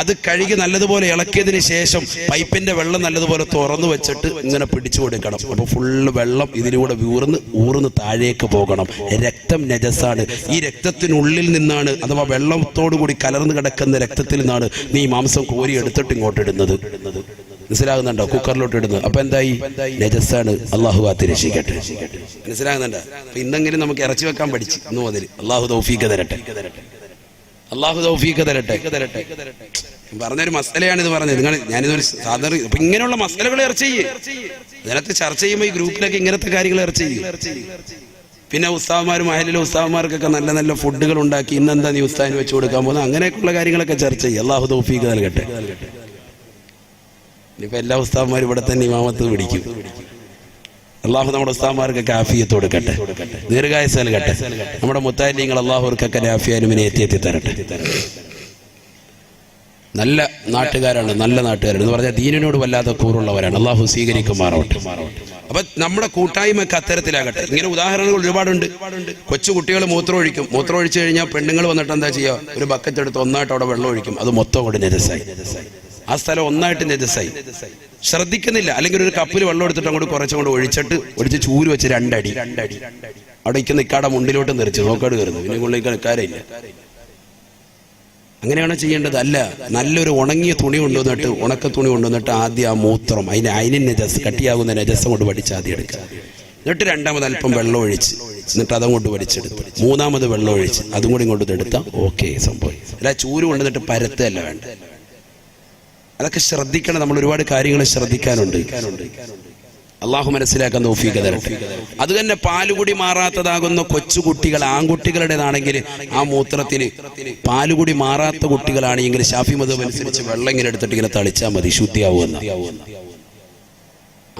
അത് കഴുകി നല്ലതുപോലെ ഇളക്കിയതിന് ശേഷം പൈപ്പിന്റെ വെള്ളം നല്ലതുപോലെ തുറന്നു വെച്ചിട്ട് ഇങ്ങനെ പിടിച്ചു കൊടുക്കണം. അപ്പൊ ഫുള്ള് വെള്ളം ഇതിലൂടെ ഊർന്ന് താഴേക്ക് പോകണം. രക്തം നജസാണ്. ഈ രക്തത്തിനുള്ളിൽ നിന്നാണ് അഥവാ വെള്ളത്തോടു കൂടി കലർന്നു കിടക്കുന്ന രക്തത്തിൽ നിന്നാണ് നീ മാംസം കോരി എടുത്തിട്ട് ഇങ്ങോട്ട് ഇടുന്നത്. മനസ്സിലാകുന്നുണ്ടോ? കുക്കറിലോട്ട് ഇടുന്നത്. അപ്പൊ എന്തായി? നജസാണ്. അള്ളാഹു കാത്ത് രക്ഷിക്കട്ടെ. മനസ്സിലാകുന്നുണ്ടോ? അപ്പൊ ഇന്നെങ്കിലും നമുക്ക് ഇറച്ചി വെക്കാൻ പഠിച്ചു ഇന്ന് മുതൽ. അള്ളാഹു തൗഫീഖ് തരട്ടെ. പറഞ്ഞൊരു മസലയാണിത് പറഞ്ഞത്. ഞാനിതൊരു സാധാരണ ഇപ്പൊ ഇങ്ങനെയുള്ള മസലകൾ ചർച്ച ചെയ്യേ. ഇതിനകത്ത് ചർച്ച ചെയ്യുമ്പോൾ ഈ ഗ്രൂപ്പിലൊക്കെ ഇങ്ങനത്തെ കാര്യങ്ങൾ ചർച്ച ചെയ്യും. പിന്നെ ഉസ്താദ്മാരും അയലിലെ ഉസ്താദ്മാർക്കൊക്കെ നല്ല നല്ല ഫുഡുകൾ ഉണ്ടാക്കി ഇന്നെന്താ നീ ഉസ്താദിന് വെച്ച് കൊടുക്കാൻ പോകുന്നത്, അങ്ങനെയൊക്കെയുള്ള കാര്യങ്ങളൊക്കെ ചർച്ച ചെയ്യും. അള്ളാഹു തൗഫീഖ് നൽകട്ടെ. ഇനിയിപ്പോ എല്ലാ ഉസ്താദ്മാരും ഇവിടെ തന്നെ ഇമാമത്ത് പിടിക്കും. അള്ളാഹു നമ്മുടെ ഉസ്താദ്മാർക്കൊക്കെ ആഫിയത്ത് കൊടുക്കട്ടെ, ദീർഘായുസ്സ് നൽകട്ടെ. നമ്മുടെ മുത്താലിങ്ങൾ അള്ളാഹുവർക്കൊക്കെ ആഫിയാനുമിനെ എത്തി തരട്ടെ. നല്ല നാട്ടുകാരാണ് എന്ന് പറഞ്ഞാൽ ദീനിനോട് വല്ലാതെ കൂറുള്ളവരാണ്. അള്ളാഹു സ്വീകരിക്കുമാറാവട്ടെ. അപ്പൊ നമ്മുടെ കൂട്ടായ്മയൊക്കെ അത്തരത്തിലാകട്ടെ. ഇങ്ങനെ ഉദാഹരണങ്ങൾ ഒരുപാടുണ്ട്. കൊച്ചു കുട്ടികൾ മൂത്രമൊഴിച്ചു കഴിഞ്ഞാൽ പെണ്ണുങ്ങൾ വന്നിട്ട് എന്താ ചെയ്യുക? ഒരു ബക്കറ്റ് എടുത്ത് ഒന്നായിട്ട് അവിടെ വെള്ളം ഒഴിക്കും. അത് മൊത്തം കൊണ്ട് നജസായി. ആ സ്ഥലം ഒന്നായിട്ട് നജസായി. ശ്രദ്ധിക്കുന്നില്ല. അല്ലെങ്കിൽ ഒരു കപ്പിൽ വെള്ളം എടുത്തിട്ട് അങ്ങോട്ട് കുറച്ചങ്ങോട്ട് ഒഴിച്ച് ചൂര് വെച്ച് രണ്ടടി അവിടെ നിൽക്കാടെ മുണ്ടിലോട്ട് നിറച്ച് നോക്കാട് കയറുന്നു. പിന്നെ കൊള്ളിക്കാൻ നിൽക്കാറില്ല. അങ്ങനെയാണ് ചെയ്യേണ്ടത്. അല്ല, നല്ലൊരു ഉണങ്ങിയ തുണി കൊണ്ടുവന്നിട്ട് ഉണക്ക തുണി കൊണ്ടുവന്നിട്ട് ആദ്യം ആ മൂത്രം അതിന് നജസ് കട്ടിയാകുന്ന നജസം കൊണ്ട് പഠിച്ച് ആദ്യം എടുക്കുക. എന്നിട്ട് രണ്ടാമത് അല്പം വെള്ളം ഒഴിച്ച് എന്നിട്ട് അതങ്ങോട്ട് വലിച്ചെടുത്ത് മൂന്നാമത് വെള്ളം ഒഴിച്ച് അതും കൂടി ഇങ്ങോട്ട് എടുത്താൽ ഓക്കെ സംഭവം. അല്ല ചൂര് കൊണ്ടുവന്നിട്ട് പരത്തല്ല വേണ്ട. അതൊക്കെ ശ്രദ്ധിക്കണം. നമ്മൾ ഒരുപാട് കാര്യങ്ങൾ ശ്രദ്ധിക്കാനുണ്ട്. അള്ളാഹു മനസ്സിലാക്കാൻ തൗഫീഖ് തരട്ടെ. അത് തന്നെ പാലുകുടി മാറാത്തതാകുന്ന കൊച്ചുകുട്ടികൾ ആൺകുട്ടികളുടേതാണെങ്കിൽ ആ മൂത്രത്തിൽ പാലുകുടി മാറാത്ത കുട്ടികളാണെങ്കിൽ ശാഫി മദ്ഹബ് അനുസരിച്ച് വെള്ളം ഇങ്ങനെ എടുത്തിട്ട് ഇങ്ങനെ തളിച്ചാൽ മതി, ശുദ്ധിയാവുമെന്ന്.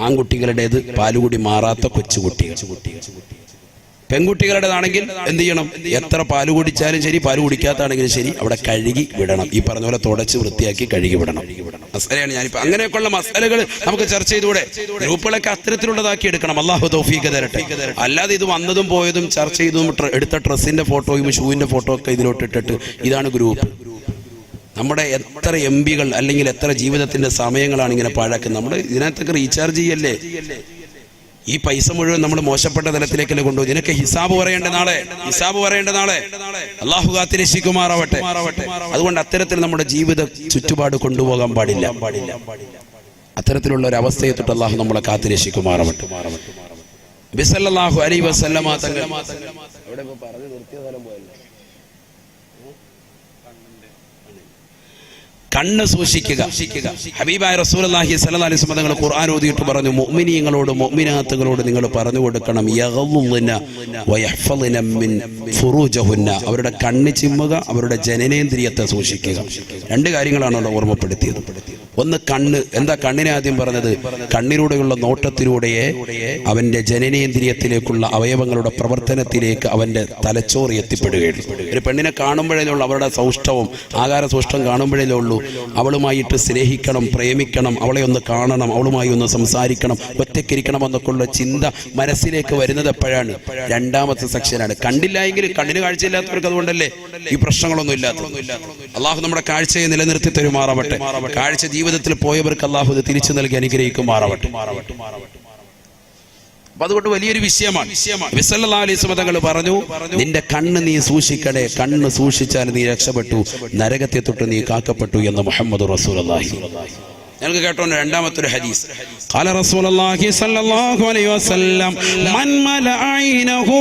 ആൺകുട്ടികളുടേത് പാലുകുടി മാറാത്ത കൊച്ചുകുട്ടികൾ. പെൺകുട്ടികളുടേതാണെങ്കിൽ എന്ത് ചെയ്യണം? എത്ര പാല് കുടിച്ചാലും ശരി, പാല് കുടിക്കാത്താണെങ്കിലും ശരി, അവിടെ കഴുകി വിടണം. ഈ പറഞ്ഞ പോലെ തുടച്ച് വൃത്തിയാക്കി കഴുകി വിടണം. മസലയാണ് ഞാനിപ്പോ. അങ്ങനെയൊക്കെയുള്ള മസലകൾ നമുക്ക് ചർച്ച ചെയ്തുകൂടെ? ഗ്രൂപ്പുകളൊക്കെ അത്തരത്തിലുള്ളതാക്കി എടുക്കണം. അള്ളാഹു തൗഫീഖ് തരട്ടെ. അല്ലാതെ ഇത് വന്നതും പോയതും ചർച്ച ചെയ്തതും എടുത്ത ഡ്രസ്സിന്റെ ഫോട്ടോയും ഷൂവിന്റെ ഫോട്ടോ ഒക്കെ ഇതിലോട്ട് ഇട്ടിട്ട് ഇതാണ് ഗ്രൂപ്പ്. നമ്മുടെ എത്ര എംപികൾ അല്ലെങ്കിൽ എത്ര ജീവിതത്തിന്റെ സമയങ്ങളാണ് ഇങ്ങനെ പാഴാക്കുന്നത്. നമ്മൾ ഇതിനകത്തൊക്കെ റീചാർജ് ചെയ്യല്ലേ? ഈ പൈസ മുഴുവൻ നമ്മൾ മോശപ്പെട്ട തലത്തിലേക്കല്ലേ കൊണ്ടുപോയി. ഇതിനൊക്കെ ഹിസാബ് പറയേണ്ട നാളെ. അള്ളാഹു കാത്തിരക്ഷിക്കുമാറാവട്ടെ. അതുകൊണ്ട് അത്തരത്തിൽ നമ്മുടെ ജീവിത ചുറ്റുപാട് കൊണ്ടുപോകാൻ പാടില്ല. അത്തരത്തിലുള്ള ഒരു അവസ്ഥയെ തൊട്ട് അള്ളാഹു നമ്മളെ കാത്തിരക്ഷിക്കുമാറാവട്ടെ. നബി സല്ലല്ലാഹു അലൈഹി വസല്ലമ തങ്ങൾ കണ്ണ് സൂക്ഷിക്കുക. ഹബീബായ റസൂലുള്ളാഹി സ്വല്ലല്ലാഹി അലൈഹി വസല്ലം തങ്ങൾ ഖുർആൻ ഓതിയിട്ട് പറഞ്ഞു, മുഅ്മിനീങ്ങളോട് മുഅ്മിനാത്തുകളോട് നിങ്ങൾ പറഞ്ഞു കൊടുക്കണം, യഗ്ളുന വയഹ്ഫളിന മിൻ ഫുറൂജഹുന്ന, അവരുടെ കണ്ണ് ചിമ്മുക, അവരുടെ ജനനേന്ദ്രിയത്തെ സൂക്ഷിക്കുക. രണ്ട് കാര്യങ്ങളാണ് അവിടെ ഓർമ്മപ്പെടുത്തിയത്. ഒന്ന് കണ്ണ്. എന്താ കണ്ണിനെ ആദ്യം പറഞ്ഞത്? കണ്ണിലൂടെയുള്ള നോട്ടത്തിലൂടെയേ അവന്റെ ജനനേന്ദ്രിയത്തിലേക്കുള്ള അവയവങ്ങളുടെ പ്രവർത്തനത്തിലേക്ക് അവന്റെ തലച്ചോറ് എത്തിപ്പെടുകയുള്ളൂ. ഒരു പെണ്ണിനെ കാണുമ്പോഴേ ഉള്ളൂ അവരുടെ സൗഷ്ഠവം, ആകാര സൗഷ്ഠം കാണുമ്പോഴേ ഉള്ളൂ അവളുമായിട്ട് സ്നേഹിക്കണം, പ്രേമിക്കണം, അവളെ ഒന്ന് കാണണം, അവളുമായി ഒന്ന് സംസാരിക്കണം, ഒറ്റയ്ക്കിരിക്കണം എന്നൊക്കെ ഉള്ള ചിന്ത മനസ്സിലേക്ക് വരുന്നത് എപ്പോഴാണ്? രണ്ടാമത്തെ സെക്ഷനാണ്. കണ്ടില്ല എങ്കിൽ കണ്ണിന് കാഴ്ചയില്ലാത്തവർക്ക് അതുകൊണ്ടല്ലേ ഈ പ്രശ്നങ്ങളൊന്നും ഇല്ലാത്തത്. അള്ളാഹു നമ്മുടെ കാഴ്ചയെ നിലനിർത്തി തരുമാറാവട്ടെ. കാഴ്ച ജീവിതത്തിൽ പോയവർക്ക് അള്ളാഹു ഇത് തിരിച്ചു നൽകി അനുഗ്രഹിക്കുമാറാവട്ടെ. അപ്പൊ അതുകൊണ്ട് വലിയൊരു വിഷയമാണ്. നബി സല്ലല്ലാഹു അലൈഹി വസല്ലം തങ്ങൾ പറഞ്ഞു, നിന്റെ കണ്ണ് നീ സൂക്ഷിക്കണേ, കണ്ണ് സൂക്ഷിച്ചാൽ നീ രക്ഷപ്പെട്ടു, നരകത്തെ തൊട്ട് നീ കാക്കപ്പെട്ടു എന്ന് മുഹമ്മദ് റസൂലുള്ളാഹി. ഞങ്ങൾക്ക് കേട്ടോ രണ്ടാമത്തെ ഒരു ഹദീസ്. ഖാല റസൂലുള്ളാഹി സ്വല്ലല്ലാഹു അലൈഹി വസല്ലം, മൻ മലഅ ഐനഹു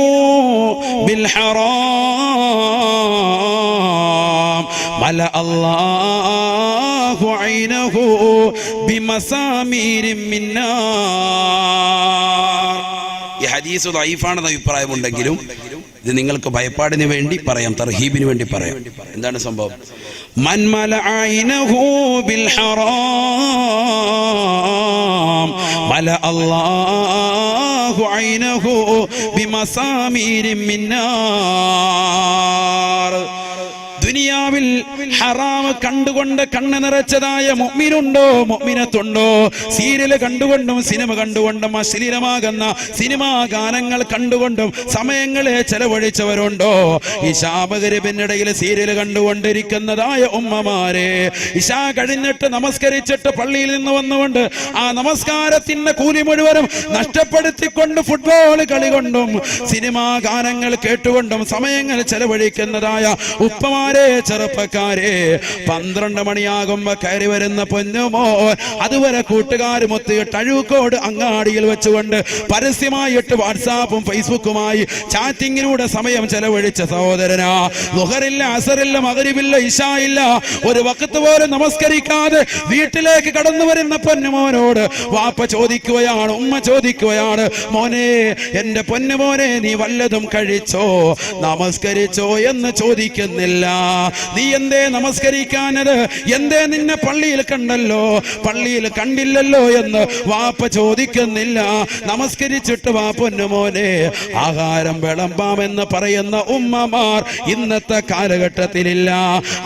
ബിൽ ഹറാം മലഅ അല്ലാഹു ഐനഹു ബിമസാമീരിൻ മിൻ നാർ. ഈ ഹദീസ് ദഈഫാണെന്ന അഭിപ്രായമുണ്ടെങ്കിലും ഇത് നിങ്ങൾക്ക് ഭയപ്പാടിന് വേണ്ടി പറയാം, തർഹീബിന് വേണ്ടി പറയാം. എന്താണ് സംഭവം? മൻ മലഅ ഐനഹു ബിൽ ഹറാം മലഅ അല്ലാഹു ഐനഹു ബിമസാമീരിൻ മിൻ നാർ. ദുനിയാവിൽ ഹറാം കണ്ടുകൊണ്ട് കണ്ണ് നിറച്ചതായ മുഅ്മിനുണ്ടോ മുഅ്മിനത്തുണ്ടോ? സീരിയൽ കണ്ടുകൊണ്ടും സിനിമ കണ്ടുകൊണ്ടും അശ്ലീലമാകുന്ന സിനിമാ ഗാനങ്ങൾ കണ്ടുകൊണ്ടും സമയങ്ങളെ ചെലവഴിച്ചവരുണ്ടോ? ഇശാ മഗ്‌രിബിനിടയിൽ സീരിയൽ കണ്ടുകൊണ്ടിരിക്കുന്നതായ ഉമ്മമാരെ, ഇശാ കഴിഞ്ഞിട്ട് നമസ്കരിച്ചിട്ട് പള്ളിയിൽ നിന്ന് വന്നുകൊണ്ട് ആ നമസ്കാരത്തിന്റെ കൂലി മുഴുവനും നഷ്ടപ്പെടുത്തിക്കൊണ്ട് ഫുട്ബോൾ കളി കൊണ്ടും സിനിമാ ഗാനങ്ങൾ കേട്ടുകൊണ്ടും സമയങ്ങൾ ചെലവഴിക്കുന്നതായ ഉപ്പമാരെ, ചെറുപ്പക്കാരെ, 12 മണിയാകുമ്പോ കയറി വരുന്ന പൊന്നുമോ അതുവരെ കൂട്ടുകാരുമൊത്തിയിട്ട് അഴൂക്കോട് അങ്ങാടിയിൽ വെച്ചുകൊണ്ട് പരസ്യമായിട്ട് വാട്സാപ്പും ഫേസ്ബുക്കുമായി ചാറ്റിങ്ങിലൂടെ സമയം ചെലവഴിച്ച സഹോദരനാ, ളുഹറില്ല, അസറില്ല, മഗ്‌രിബില്ല, ഇശാ ഇല്ല, ഒരു വഖത്ത് പോലും നമസ്കരിക്കാതെ വീട്ടിലേക്ക് കടന്നു വരുന്ന പൊന്നുമോനോട് വാപ്പ ചോദിക്കുകയാണ്, ഉമ്മ ചോദിക്കുകയാണ്, മോനെ, എന്റെ പൊന്നുമോനെ, നീ വല്ലതും കഴിച്ചോ, നമസ്കരിച്ചോ എന്ന് ചോദിക്കുന്നില്ല. നീ എന്തേ നമസ്കരിക്കാനത്? എന്തേ നിന്നെ പള്ളിയിൽ കണ്ടല്ലോ, പള്ളിയിൽ കണ്ടില്ലല്ലോ എന്ന് വാപ്പ ചോദിക്കുന്നില്ല. നമസ്കരിച്ചിട്ട് വാ പൊന്നുമോനെ ആഹാരം വിളമ്പാമെന്ന് പറയുന്ന ഉമ്മമാർ ഇന്നത്തെ കാലഘട്ടത്തിലില്ല.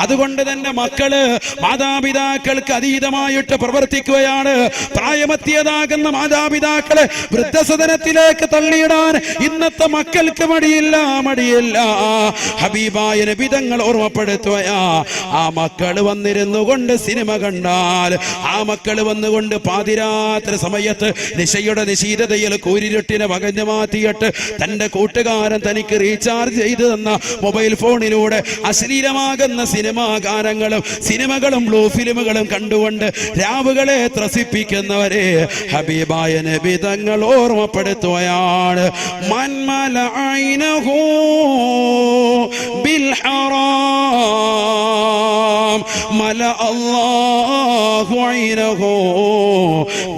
അതുകൊണ്ട് തന്നെ മക്കള് മാതാപിതാക്കൾക്ക് അതീതമായിട്ട് പ്രവർത്തിക്കുകയാണ്. പ്രായമെത്തിയതാകുന്ന മാതാപിതാക്കളെ വൃദ്ധസദനത്തിലേക്ക് തള്ളിയിടാൻ ഇന്നത്തെ മക്കൾക്ക് മടിയില്ല. ഹബീബായ നബി തങ്ങൾ ഓർമ്മപ്പെടുത്തുകയാ, ആ മക്കള് വന്നിരുന്നു കൊണ്ട് സിനിമ കണ്ടാൽ, ആ മക്കള് വന്നുകൊണ്ട് പാതിരാത്രി സമയത്ത് നിശയുടെ നിശീതതയിൽ കൂരിരുട്ടിനെ വകഞ്ഞു മാറ്റിയിട്ട് തന്റെ കൂട്ടുകാരൻ തനിക്ക് റീചാർജ് ചെയ്തു തന്ന മൊബൈൽ ഫോണിലൂടെ അശ്ലീലമാകുന്ന സിനിമാ ഗാനങ്ങളും സിനിമകളും ബ്ലൂ ഫിലിമുകളും കണ്ടുകൊണ്ട് രാവുകളെ ത്രസിപ്പിക്കുന്നവരെ ഹബീബായ നബി തങ്ങൾ ഓർമ്മപ്പെടുത്തുകയാണ്. മൻമല ഐനഹു ബിൽ ഹറാം മല അല്ലാഹു ഐനഹു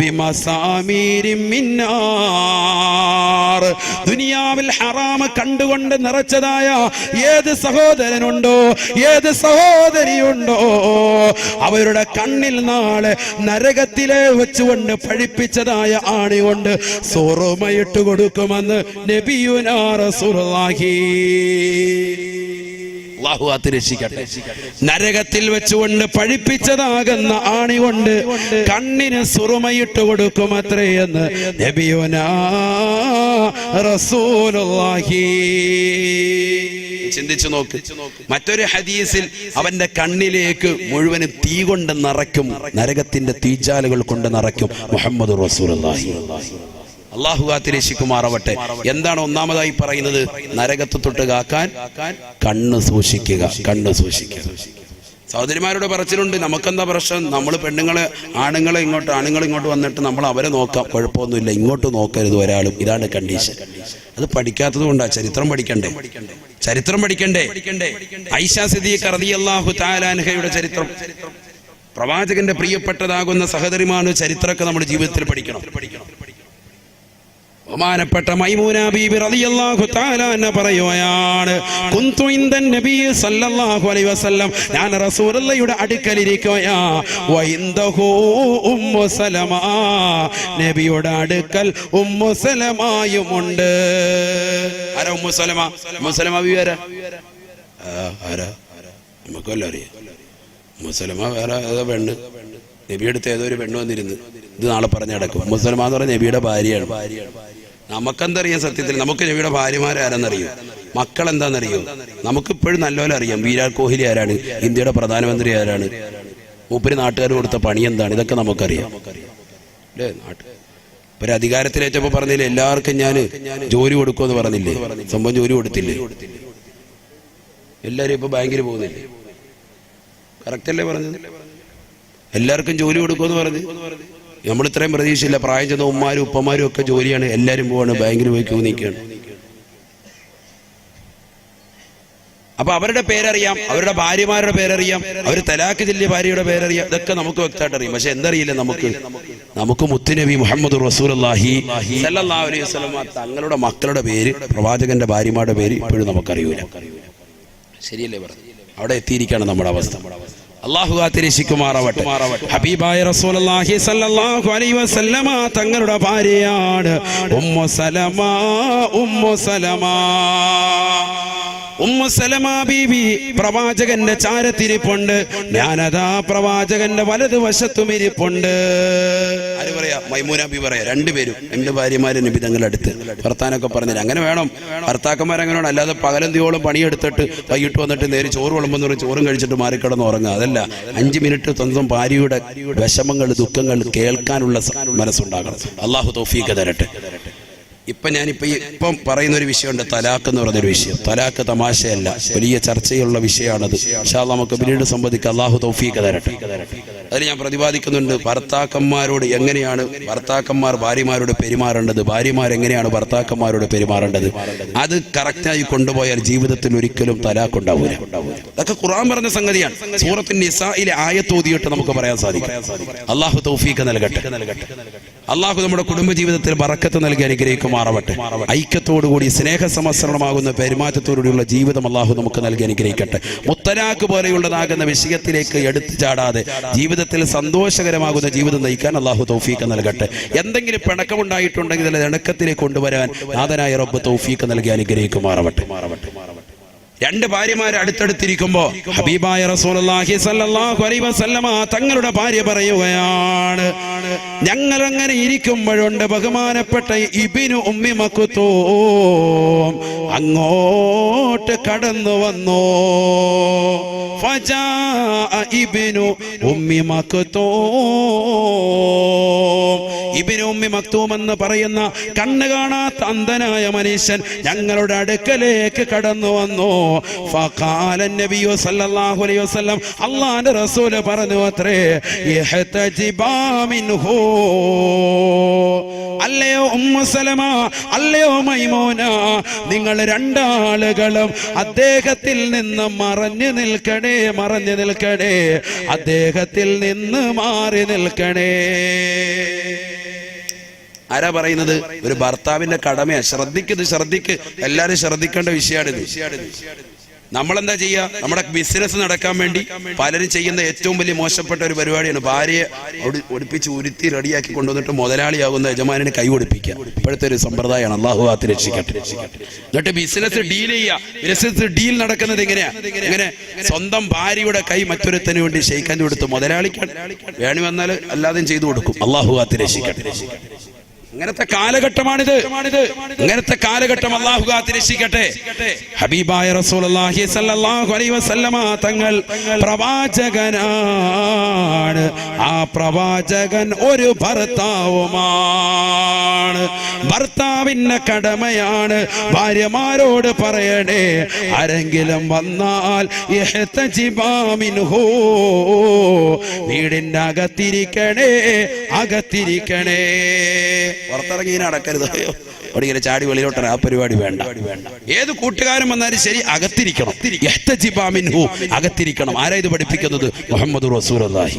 ബിമസാമീരിൻ മിൻ നാർ. ദുനിയാവിൽ ഹറാം കണ്ടുകൊണ്ട് നിറച്ചതായ ഏത് സഹോദരനുണ്ടോ, ഏത് സഹോദരിയുണ്ടോ, അവരുടെ കണ്ണിൽ നാളെ നരകത്തിലെ വെച്ചുകൊണ്ട് പഴിപ്പിച്ചതായ ആണി കൊണ്ട് സുറുമയിട്ട് കൊടുക്കുമെന്ന് നബിയുനാ റസൂലുള്ളാഹി. അല്ലാഹു അതിരക്ഷിക്കട്ടെ. നരകത്തിൽ വെച്ചുകൊണ്ട് പഴിപ്പിച്ചതാകുന്ന ആണി കൊണ്ട് കണ്ണിന് സുറുമയിട്ട് കൊടുക്കുമത്രേ എന്ന് നബിയുനാ റസൂലുള്ളാഹി. ചിന്തിച്ചു നോക്ക്. മറ്റൊരു ഹദീസിൽ അവന്റെ കണ്ണിലേക്ക് മുഴുവനും തീ കൊണ്ട് നിറയ്ക്കും, നരകത്തിന്റെ തീജാലുകൾ കൊണ്ട് നിറയ്ക്കും മുഹമ്മദ് റസൂലുള്ളാഹി. അല്ലാഹു കാത്തിരക്ഷിക്കുമാറാവട്ടെ. എന്താണ് ഒന്നാമതായി പറയുന്നത്? നരകത്ത് തൊട്ട് കാക്കാൻ കണ്ണ് സൂക്ഷിക്കുക, കണ്ണ് സൂക്ഷിക്കുക. സഹോദരിമാരുടെ പറച്ചിലുണ്ട്, നമുക്കെന്താ പ്രശ്നം, നമ്മൾ പെണ്ണുങ്ങളെ ആണുങ്ങൾ ഇങ്ങോട്ട് വന്നിട്ട് നമ്മൾ അവരെ നോക്കാം, കുഴപ്പമൊന്നുമില്ല, ഇങ്ങോട്ട് നോക്കരുത് ഒരാളും. ഇതാണ് കണ്ടീഷൻ. അത് പഠിക്കാത്തത് കൊണ്ടാ. ചരിത്രം പഠിക്കണ്ടേ? ഐഷ സിദ്ദീഖ റളിയല്ലാഹു തആല അൻഹയുടെ ചരിത്രം, പ്രവാചകന്റെ പ്രിയപ്പെട്ടതാകുന്ന സഹോദരിമാരുടെ ചരിത്രമൊക്കെ നമ്മുടെ ജീവിതത്തിൽ പഠിക്കണം. ബഹുമാനപ്പെട്ട മൈമൂന ബീബി റളിയല്ലാഹു തആല അൻഹ പറയുകയാണ്, കുന്തു ഇൻദൻ നബി സല്ലല്ലാഹു അലൈഹി വസല്ലം, ഞാൻ റസൂലുള്ളാഹിയുടെ അടുക്കലിരിക്കുകയാ, വ ഇൻദഹു ഉമ്മു സലമ, നബിയുടെ അടുക്കൽ ഉമ്മു സലമയുമുണ്ട്. ആരാ ഉമ്മു സലമ? ഉമ്മു സലമ ബീവി ആരാ? നമുക്കെല്ലാം അറിയാം. ഉമ്മു സലമ വേറെ ഏതോ പെണ്ണ്, നബിയെടുത്ത് ഏതോ ഒരു പെണ്ണ് വന്നിരുന്നു. ഇത് നാളെ പറഞ്ഞു നടക്കും. ഉമ്മു സലമ എന്ന് പറഞ്ഞ നബിയുടെ ഭാര്യയാണ്. നമുക്കെന്തറിയാം? സത്യത്തിൽ നമുക്ക് നബിയുടെ ഭാര്യമാരാരെന്നറിയോ? മക്കൾ എന്താണെന്നറിയോ? നമുക്കിപ്പോഴും നല്ലപോലെ അറിയാം. വിരാട് കോഹ്ലി ആരാണ്, ഇന്ത്യയുടെ പ്രധാനമന്ത്രി ആരാണ്, മൂപ്പര് നാട്ടുകാർ കൊടുത്ത പണി എന്താണ്, ഇതൊക്കെ നമുക്കറിയാം അല്ലേ? ഒരു അധികാരത്തിലേറ്റപ്പോ പറഞ്ഞില്ലേ, എല്ലാവർക്കും ഞാൻ ജോലി കൊടുക്കുമെന്ന് പറഞ്ഞില്ലേ? സംഭവം ജോലി കൊടുത്തില്ലേ? എല്ലാരും ഇപ്പൊ ബാങ്കിൽ പോകുന്നില്ലേ? കറക്റ്റ് അല്ലേ പറഞ്ഞത്? എല്ലാവർക്കും ജോലി കൊടുക്കുമെന്ന് പറഞ്ഞു. നമ്മൾ ഇത്രയും പ്രതീക്ഷയില്ല. പ്രായം ചെന്ന ഉമ്മാരും ഉപ്പമാരും ഒക്കെ ജോലിയാണ്, എല്ലാവരും പോവാണ്, ബാങ്കിൽ പോയി ക്യൂ നിൽക്കുകയാണ്. അപ്പൊ അവരുടെ പേരറിയാം, അവരുടെ ഭാര്യമാരുടെ പേരറിയാം, അവർ തലാക്ക് ചൊല്ലിയ ഭാര്യയുടെ പേരറിയാം, ഇതൊക്കെ നമുക്ക് വ്യക്തമായിട്ട് അറിയാം. പക്ഷെ എന്തറിയില്ല നമുക്ക് മുത്തുനബി മുഹമ്മദ് റസൂലുള്ളാഹി സ്വല്ലല്ലാഹു അലൈഹി വസല്ലം തങ്ങളുടെ മക്കളുടെ പേര്, പ്രവാചകന്റെ ഭാര്യമാരുടെ പേര് ഇപ്പോഴും നമുക്കറിയൂല. ശരിയല്ലേ പറഞ്ഞു? അവിടെ എത്തിയിരിക്കുകയാണ് നമ്മുടെ അവസ്ഥ. അല്ലാഹു കാത്തിരക്ഷിക്കുമാറാവട്ടെ. ഹബീബായ റസൂലുള്ളാഹി സ്വല്ലല്ലാഹു അലൈഹി വസല്ലമ തങ്ങളുടെ ഭാര്യയാണ് ഉമ്മു സലമ. ഉമ്മു സലമ ബീവി പ്രവാചകന്റെ ചാരത്തിരിപ്പുണ്ട്, ഞാനതാ പ്രവാചകന്റെ വലതുവശത്തും ഇരിപ്പുണ്ട്. ആര് പറയാ? മൈമൂന ബീവി പറയാ. രണ്ടുപേരും, രണ്ട് ഭാര്യമാര് നബി തങ്ങളുടെ അടുത്ത് ഭർത്താനൊക്കെ പറഞ്ഞില്ല. അങ്ങനെ വേണം, ഭർത്താക്കന്മാരങ്ങനെ വേണം. അല്ലാതെ പകലന്തിയോളം പണിയെടുത്തിട്ട് വൈകിട്ട് വന്നിട്ട് നേരെ ചോറ് വിളമ്പെന്ന് പറഞ്ഞ് ചോറും കഴിച്ചിട്ട് മാറിക്കിടന്ന് ഉറങ്ങുക. അതല്ല, 5 മിനിറ്റ് സ്വന്തം ഭാര്യയുടെ വിഷമങ്ങൾ ദുഃഖങ്ങൾ കേൾക്കാനുള്ള മനസ്സുണ്ടാകണം. അള്ളാഹു തൗഫീഖ് തരട്ടെ. ഇപ്പം പറയുന്ന ഒരു വിഷയമുണ്ട്, തലാഖ് എന്ന് പറഞ്ഞൊരു വിഷയം. തലാഖ് തമാശയല്ല, വലിയ ചർച്ചയുള്ള വിഷയമാണത്. ഇൻഷാ അല്ലാഹ് നമുക്ക് പിന്നീട് സംബന്ധിക്കാം. അള്ളാഹു തൗഫീഖ് തരട്ടെ. അതിൽ ഞാൻ പ്രതിപാദിക്കുന്നുണ്ട്, ഭർത്താക്കന്മാരോട് എങ്ങനെയാണ് ഭർത്താക്കന്മാർ ഭാര്യമാരോട് പെരുമാറേണ്ടത്, ഭാര്യമാർ എങ്ങനെയാണ് ഭർത്താക്കന്മാരോട് പെരുമാറേണ്ടത്. അത് കറക്റ്റായി കൊണ്ടുപോയാൽ ജീവിതത്തിൽ ഒരിക്കലും തലാഖ് ഉണ്ടാവില്ല. അതൊക്കെ ഖുർആൻ പറഞ്ഞ സംഗതിയാണ്. സൂറത്തുൻ നിസായിലെ ആയത്ത് ഓതിയിട്ട് നമുക്ക് പറയാൻ സാധിക്കും. അള്ളാഹു തൗഫീഖ് നൽകട്ടെ. അള്ളാഹു നമ്മുടെ കുടുംബജീവിതത്തിൽ ബറക്കത്ത് നൽകി അനുഗ്രഹിക്കുമാറാവട്ടെ. ഐക്യത്തോടുകൂടി സ്നേഹസമസരണമാകുന്ന പെരുമാറ്റത്തോടുകൂടിയുള്ള ജീവിതം അള്ളാഹു നമുക്ക് നൽകി അനുഗ്രഹിക്കട്ടെ. മുത്തലാഖ് പോലെയുള്ളതാകുന്ന വിഷയത്തിലേക്ക് എടുത്തു ചാടാതെ ജീവിതത്തിൽ സന്തോഷകരമാകുന്ന ജീവിതം നയിക്കാൻ അള്ളാഹു തൗഫീഖ് നൽകട്ടെ. എന്തെങ്കിലും പിണക്കമുണ്ടായിട്ടുണ്ടെങ്കിൽ അത് ഇണക്കത്തിലേക്ക് കൊണ്ടുവരാൻ നാഥനായ റബ്ബ് തൗഫീഖ് നൽകി അനുഗ്രഹിക്കുമാറാവട്ടെ. രണ്ട് ഭാര്യമാർ അടുത്തടുത്തിരിക്കുമ്പോ ഹബീബായ റസൂലുള്ളാഹി സ്വല്ലല്ലാഹു അലൈഹി വസല്ലമ തങ്ങളുടെ ഭാര്യ പറയുകയാണ്, ഞങ്ങൾ അങ്ങനെ ഇരിക്കുമ്പോഴുണ്ട് ബഹുമാനപ്പെട്ട ഇബ്നു ഉമ്മി മക്തൂം അങ്ങോട്ട് കടന്നു വന്നു. ഫജാഅ ഇബ്നു ഉമ്മി മക്തൂം, ഇബ്നു ഉമ്മി മക്തൂം എന്ന് പറയുന്ന കണ്ണ് കാണാത്ത അന്ധനായ മനുഷ്യൻ ഞങ്ങളുടെ അടുക്കലേക്ക് കടന്നു വന്നു. ഫഖാല നബിയു സല്ലല്ലാഹു അലൈഹി വസല്ലം, അല്ലാഹുവിന്റെ റസൂൽ പറഞ്ഞു അത്രേ, യഹ്തജിബാ മിൻഹു, അല്ലയോ ഉമ്മു സലമ, അല്ലയോ മൈമൂന, നിങ്ങൾ രണ്ടാളുകളും അദ്ദേഹത്തിൽ നിന്ന് മറഞ്ഞു നിൽക്കണേ, മറഞ്ഞു നിൽക്കണേ, അദ്ദേഹത്തിൽ നിന്ന് മാറി നിൽക്കണേ. ആരാ പറയുന്നത്? ഒരു ഭർത്താവിന്റെ കടമയാ. ശ്രദ്ധിക്ക്, എല്ലാരും ശ്രദ്ധിക്കേണ്ട വിഷയമാണിത്. നമ്മളെന്താ ചെയ്യുക? നമ്മുടെ ബിസിനസ് നടക്കാൻ വേണ്ടി പലരും ചെയ്യുന്ന ഏറ്റവും വലിയ മോശപ്പെട്ട ഒരു പരിപാടിയാണ്, ഭാര്യയെ ഒടിപ്പിച്ച് ഉരുത്തി റെഡിയാക്കി കൊണ്ടുവന്നിട്ട് മുതലാളിയാകുന്ന യജമാനിന് കൈ ഒടിപ്പിക്കുക. ഇപ്പോഴത്തെ ഒരു സമ്പ്രദായമാണ്. അള്ളാഹു കാത്ത് രക്ഷിക്കട്ടെ. എന്നിട്ട് ബിസിനസ് ഡീൽ ചെയ്യുക. ബിസിനസ് ഡീൽ നടക്കുന്നത് എങ്ങനെയാ? ഇങ്ങനെ സ്വന്തം ഭാര്യയുടെ കൈ മറ്റൊരുത്തന് വേണ്ടി ഷെയ്ക്കാൻ കൊടുത്തു മുതലാളിക്ക് വേണി വന്നാൽ അല്ലാതെയും ചെയ്തു കൊടുക്കും. അള്ളാഹു കാത്ത് രക്ഷിക്കട്ടെ. ഇങ്ങനത്തെ കാലഘട്ടമാണിത്. ഇങ്ങനത്തെ കാലഘട്ടം അല്ലാഹു കാത്ത് രക്ഷിക്കട്ടെ. ഹബീബായ റസൂലുള്ളാഹി സ്വല്ലല്ലാഹു അലൈഹി വസല്ലമ തങ്ങൾ പ്രവാചകനാണ്. ആ പ്രവാചകൻ ഒരു ഭർത്താവുമാണ്. ഭർത്താവിന്റെ കടമയാണ് ഭാര്യമാരോട് പറയണേ, ആരെങ്കിലും വന്നാൽ ഇഹ്തജിബാ മിൻഹു, വീടിന്റെ അകത്തിരിക്കണേ, അകത്തിരിക്കണേ. പുറത്തിറങ്ങി നടക്കരുത്, അവിടെ ചാടി വെളിയിലോട്ട ആ പരിപാടി വേണ്ട. ഏത് കൂട്ടുകാരൻ വന്നാലും ശരി അകത്തിരിക്കണം. യഹ്തജിബാ മിൻഹു, അകത്തിരിക്കണം. ആരാ ഇത് പഠിപ്പിക്കുന്നത്? മുഹമ്മദ് റസൂലുള്ളാഹി.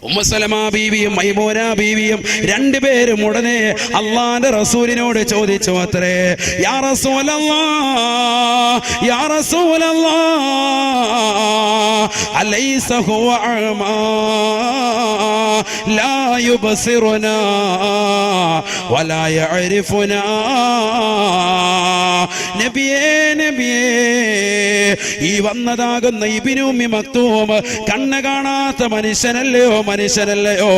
ഉമ്മു സലമ ബീവിയും മൈമൂന ബീവിയും രണ്ടുപേരും ഉടനെ അള്ളാന്റെ റസൂലിനോട് ചോദിച്ചു അത്രേ, യാ റസൂലല്ലാഹ്, യാ റസൂലല്ലാഹ്, അലൈസ ഹുവ അഅമാ ലാ യുബ്സിറുനാ വലാ യഅരിഫുനാ. നബിയേ, നബിയേ, ഈ വന്നതാകുന്ന ഇബ്നു ഉമ്മി മക്തൂം കണ്ണ് കാണാത്ത മനുഷ്യനല്ലയോ, മനുഷ്യനല്ലയോ?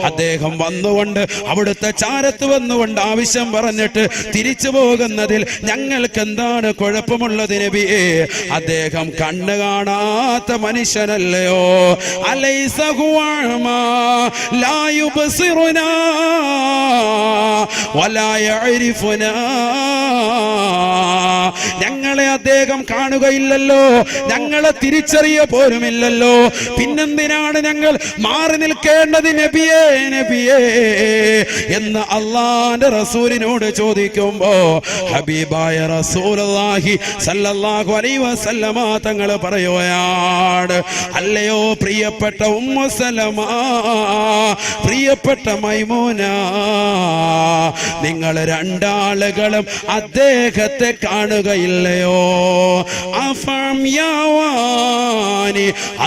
അദ്ദേഹം വന്നുകൊണ്ട് അവിടുത്തെ ചാരത്ത് വന്നുകൊണ്ട് ആവശ്യം പറഞ്ഞിട്ട് തിരിച്ചു പോകുന്നതിൽ ഞങ്ങൾക്ക് എന്താണ് കുഴപ്പമുള്ളത് നബിയേ? അദ്ദേഹം കണ്ണ് കാണാത്ത മനുഷ്യനല്ലയോ? അലൈസ ഹുവ അഅമാ ലാ യുബ്സിറുനാ വലാ യഅരിഫുനാ. ഞങ്ങളെ അദ്ദേഹം കാണുകയില്ലല്ലോ, ഞങ്ങളെ തിരിച്ചറിയ പോലുമില്ലല്ലോ, പിന്നെന്തിനാണ് ഞങ്ങൾ മാറി നിൽക്കേണ്ടത് നബിയേ, നബിയേ എന്ന് അള്ളാന്റെ റസൂലിനോട് ചോദിക്കുമ്പോ ഹബീബായ റസൂലുള്ളാഹി സല്ലല്ലാഹു അലൈഹി വസല്ലമ തങ്ങൾ പറയുകയാണ്, അല്ലയോ പ്രിയപ്പെട്ട ഉമ്മു സലമ, പ്രിയപ്പെട്ട മൈമൂന, നിങ്ങൾ രണ്ടാളുകളും അദ്ദേഹത്തെ കാണുകയില്ലേ? ഇല്ലയോ? അഫംയാവാനി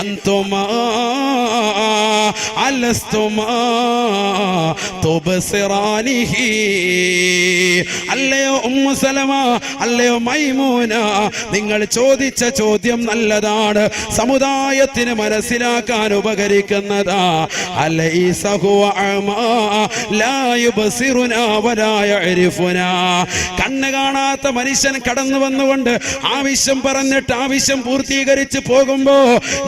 അന്തുമാ അലസ്തുമാ തുബ്സിറാനിഹി. അല്ലയോ ഉമ്മു സലമ, അല്ലയോ മൈമൂന, നിങ്ങൾ ചോദിച്ച ചോദ്യം നല്ലതാണ്, സമുദായത്തിന് മനസ്സിലാക്കാൻ ഉപകരിക്കുന്നതാ. അലൈസ ഹുവ അമാ ലാ യുബ്സിറുനാ വലാ യഅരിഫുനാ. കണ്ണ് കാണാത്ത മനുഷ്യൻ കടന്നു വന്നുകൊണ്ട് ആവശ്യം പറഞ്ഞിട്ട് ആവശ്യം പൂർത്തീകരിച്ച് പോകുമ്പോ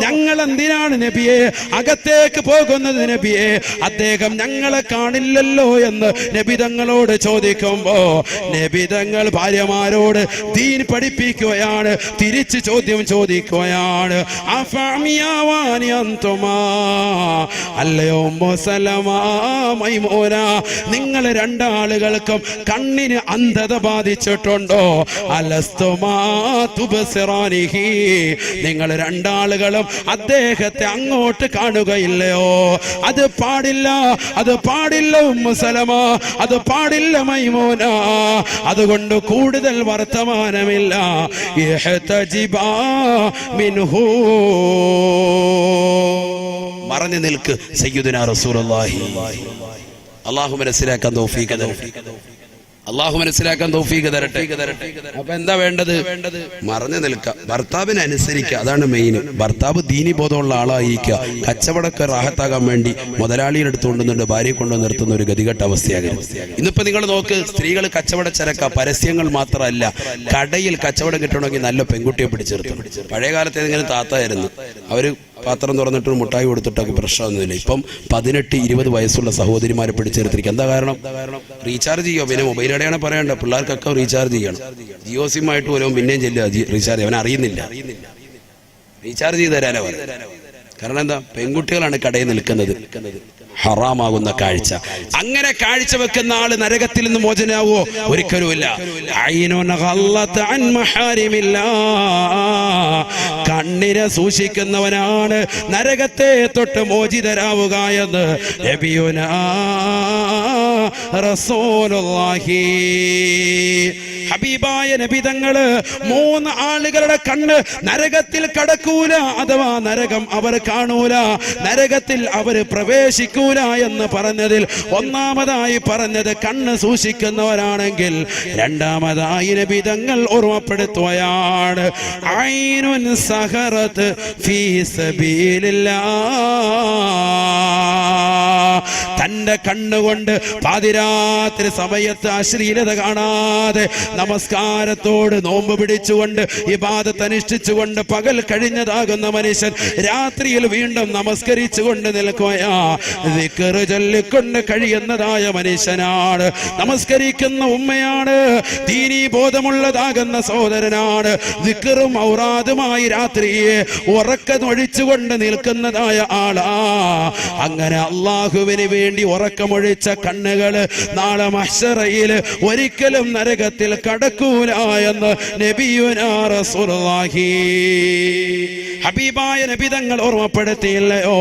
ഞങ്ങൾ എന്തിനാണ് നബിയെ അകത്തേക്ക് പോകുന്നത് നബിയെ? അദ്ദേഹം ഞങ്ങളെ കാണില്ലല്ലോ എന്ന് നബി തങ്ങളോട് ചോദിക്കുമ്പോ നബി തങ്ങൾ ഭാര്യമാരോട് ദീൻ പഠിപ്പിക്കുകയാണ്, തിരിച്ച് ചോദ്യം ചോദിക്കുകയാണ്. അഫഅമിയാവാനി അൻതുമാ, അല്ലയോ ഉമ്മു സലമ, മൈമൂന, നിങ്ങൾ രണ്ടാളുകൾക്കും കണ്ണിന് അന്ധത ബാധിച്ചിട്ടുണ്ടോ? അലസ്തുമാ തുബ്സിറാനിഹി, നിങ്ങൾ രണ്ടാളുകളും അദ്ദേഹത്തെ അങ്ങോട്ട് കാണുകയില്ലയോ? അത് പാടില്ല, അത് പാടില്ല ഉമ്മു സലമ, അത് പാടില്ല മൈമൂന. അതുകൊണ്ട് കൂടുതൽ വർത്തമാനമില്ല. ഇഹ്തജിബാ മിൻഹു, മറഞ്ഞു നിൽക്ക് സയ്യിദുനാ റസൂലുള്ളാഹി. അല്ലാഹു മനസ്സിലാക്കാൻ തൗഫീഖ് തരട്ടെ, അല്ലാഹു മനസ്സിലാക്കാൻ തൗഫീഖ് തരട്ടെ. അപ്പൊ എന്താ വേണ്ടത്? മറഞ്ഞു നിൽക്കുക, ഭർത്താവിനെ അനുസരിക്കുക, അതാണ് മെയിൻ. ഭർത്താവ് ദീനി ബോധമുള്ള ആളായിരിക്കുക. കച്ചവടമൊക്കെ റാഹത്താകാൻ വേണ്ടി മുതലാളിയുടെ അടുത്ത് കൊണ്ടുവന്നുണ്ട് ഭാര്യയെ കൊണ്ടു നിർത്തുന്ന ഒരു ഗതികെട്ട അവസ്ഥയാകും. ഇന്നിപ്പോ നിങ്ങൾ നോക്ക്, സ്ത്രീകൾ കച്ചവട ചരക്ക, പരസ്യങ്ങൾ മാത്രമല്ല, കടയിൽ കച്ചവടം കിട്ടണമെങ്കിൽ നല്ല പെൺകുട്ടിയെ പിടിച്ചെടുത്തു. പഴയ കാലത്ത് ഏതെങ്കിലും താത്തായിരുന്നു, അവര് പാത്രം തുറന്നിട്ട് മുട്ടായി കൊടുത്തിട്ടൊക്കെ പ്രശ്നമൊന്നുമില്ല. ഇപ്പം 18-20 വയസ്സുള്ള സഹോദരിമാരെ പിടിച്ചെടുത്തിരിക്കുക. എന്താ കാരണം? റീചാർജ് ചെയ്യുമോ? പിന്നെ മൊബൈൽ ഇടയാണ് പറയണ്ട, പിള്ളേർക്കൊക്കെ റീചാർജ് ചെയ്യണം. ജിയോ സിം ആയിട്ട് പോലും പിന്നെയും ചെല്ലുക റീചാർജ്, അവൻ അറിയുന്നില്ല, റീചാർജ് ചെയ്ത് തരാനോ. കാരണം എന്താ? പെൺകുട്ടികളാണ് കടയിൽ നിൽക്കുന്നത്. ഹറാമാകുന്ന കാഴ്ച, അങ്ങനെ കാഴ്ച വെക്കുന്ന ആള് നരകത്തിൽ നിന്ന് മോചനാവോ? ഒരിക്കലുമില്ല. കണ്ണിനെ സൂക്ഷിക്കുന്നവനാണ് നരകത്തെ തൊട്ട് മോചിതരാവുക എന്ന് നബിയുനാ റസൂലുള്ളാഹി. ഹബീബായ നബി തങ്ങള് 3 ആളുകളുടെ കണ്ണ് നരകത്തിൽ കടക്കൂല, അഥവാ നരകം അവർ കാണൂല, നരകത്തിൽ അവർ പ്രവേശിക്കൂല എന്ന് പറഞ്ഞതിൽ ഒന്നാമതായി പറഞ്ഞത് കണ്ണ് സൂക്ഷിക്കുന്നവരാണെങ്കിൽ, രണ്ടാമതായി നബി തങ്ങൾ ഓർമ്മപ്പെടുത്തുകയാണ് ഐനുൻ സഹറത്ത് ഫീ സബീലില്ലാഹ്. തന്റെ കണ്ണുകൊണ്ട് പാതിരാത്രി സമയത്ത് അശ്ലീലത കാണാതെ നമസ്കാരത്തോട് നോമ്പ് പിടിച്ചുകൊണ്ട് ഇബാദത്ത് അനുഷ്ഠിച്ചുകൊണ്ട് പകൽ കഴിഞ്ഞതാകുന്ന മനുഷ്യൻ രാത്രിയിൽ വീണ്ടും നമസ്കരിച്ചുകൊണ്ട് നിൽക്കുകയാ, ദിക്ർ ചൊല്ലിക്കൊണ്ട് കഴിയുന്നതായ മനുഷ്യനാണ്, നമസ്കരിക്കുന്ന ഉമ്മയാണ്, ദീനീ ബോധമുള്ളതാകുന്ന സഹോദരനാണ്, ദിക്റും ഔറാദുമായി രാത്രിയെ ഉറക്കമൊഴിച്ചുകൊണ്ട് നിൽക്കുന്നതായ ആളാ. അങ്ങനെ അള്ളാഹുവിന് വേണ്ടി ഉറക്കമൊഴിച്ച കണ്ണുകള് നാളെ മഹ്ശറയിൽ ഒരിക്കലും നരകത്തിൽ കടക്കൂല എന്ന് നബിയുനാ റസൂലുള്ളാഹി. ഹബീബായ നബി തങ്ങൾ ഓർമ്മപ്പെടുത്തിയില്ലയോ?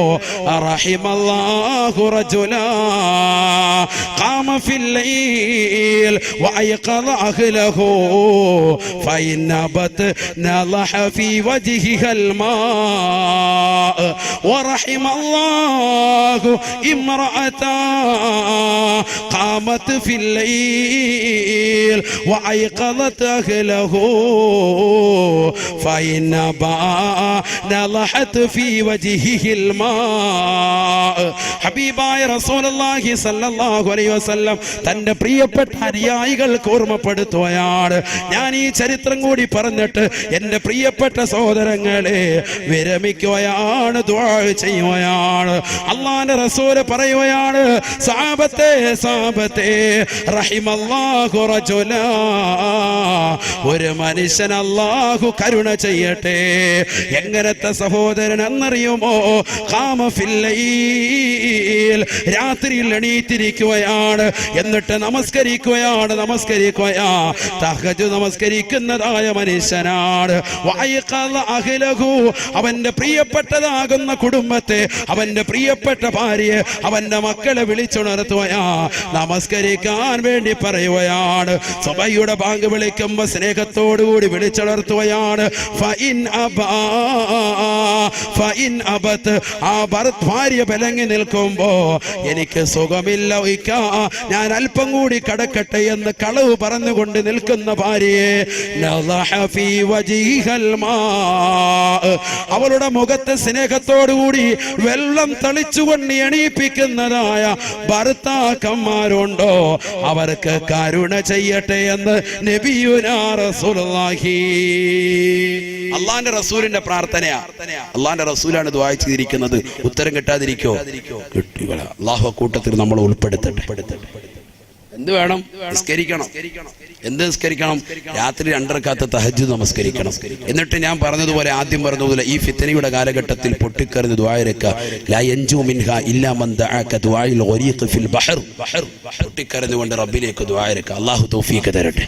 റഹിമല്ലാഹു റജുലാ ഖാമ ഫിൽ ലൈൽ വഅയ്ഖദ അഹ്ലഹു ഫഇന്നബത് നളഹ ഫീ വജ്ഹിഹൽ മാ വറഹിമല്ലാഹു ഇംറഅതാ ഖാമത് ഫിൽ ലൈൽ വഅയ്ഖദത് അഹ്ലഹു ഫഇന്നബാ നളഹത് ഫീ വജ്ഹിഹിൽ മാ. ഹബീബായ റസൂലുള്ളാഹി സ്വല്ലല്ലാഹു അലൈഹി വസല്ലം തന്റെ പ്രിയപ്പെട്ട അനുയായികൾക്ക് ഓർമ്മപ്പെടുത്തുകയാണ്. ഞാൻ ഈ ചരിത്രം കൂടി പറഞ്ഞിട്ട് എൻ്റെ പ്രിയപ്പെട്ട സഹോദരങ്ങളെ വിരമിക്കുകയാണ്, ദുആ ചെയ്യുകയാണ്. അല്ലാഹുവിന്റെ റസൂൽ പറയുകയാണ്, സഹാബത്തെ സഹാബത്തെ റഹിമല്ലാഹു റജുലാ, ഒരു മനുഷ്യൻ അല്ലാഹു കരുണ ചെയ്യട്ടെ. എങ്ങനത്തെ സഹോദരൻ എന്നറിയുമോ? ഖാമ ഫിൽ ലൈൽ, രാത്രിയിൽ എണീറ്റിരിക്കുകയാണ്, എന്നിട്ട് നമസ്കരിക്കുകയാണ്, തഹജ്ജുദ് നമസ്കരിക്കുന്നതായ മനുഷ്യനാണ്. വഅയ്ഖദ അഹ്ലഹു, അവന്റെ പ്രിയപ്പെട്ടതാകുന്ന കുടുംബത്തെ, അവന്റെ പ്രിയപ്പെട്ട ഭാര്യയെ, അവന്റെ മക്കളെ മക്കളെ വിളിച്ചുണർത്തുകയാ, നമസ്കരിക്കാൻ വേണ്ടി പറയുകയാണ്. സുബഹിയുടെ ബാങ്ക് വിളിക്കുമ്പോ സ്നേഹത്തോടുകൂടി വിളിച്ചുണർത്തുകയാണ്. ആ ഭാര്യ വിലങ്ങി നിൽക്കുമ്പോ എനിക്ക് സുഖമില്ല, ഞാൻ അല്പം കൂടി കടക്കട്ടെ എന്ന് കളവ് പറഞ്ഞുകൊണ്ട് നിൽക്കുന്ന ഭാര്യയെ അവളുടെ മുഖത്ത് സ്നേഹത്തോടുകൂടി വെള്ളം തളിച്ചുകൊണ്ട് എണീപ്പിക്കുന്നതായ ഭർത്താക്കന്മാരുണ്ടോ? അവർക്ക് കരുണ ചെയ്യട്ടെ എന്ന് നബിയുനാ റസൂലുള്ളാഹി. അള്ളാന്റെ റസൂലിന്റെ പ്രാർത്ഥനയാ. അള്ളാന്റെ റസൂലാണ് ദുആ ചെയ്തിരിക്കുന്നത്. ഉത്തരം കിട്ടാതിരിക്കോ? കിട്ടുക. അള്ളാഹു കൂട്ടത്തിൽ നമ്മൾ ഉൾപ്പെടുത്തട്ടെ. എന്ത് വേണം? നിസ്കരിക്കണം. എന്ത് നിസ്കരിക്കണം? രാത്രി 2 റക്അത്ത് തഹജ്ജുദ് നമസ്കരിക്കണം. എന്നിട്ട് ഞാൻ പറഞ്ഞതുപോലെ, ആദ്യം പറഞ്ഞതുപോലെ, ഈ ഫിത്നയുടെ കാലഘട്ടത്തിൽ പൊട്ടിക്കറിഞ്ഞ് ദുആ ഇറക്കുക. ലാ യൻജു മിൻഹാ ഇല്ലാ മൻ ദഅക ദുആഇൽ ഗരീഖ് ഫിൽ ബഹർ. പൊട്ടിക്കറിഞ്ഞുകൊണ്ട് റബ്ബിലേക്ക് ദുആ ഇറക്കുക. അല്ലാഹു തൗഫീഖ് തരട്ടെ.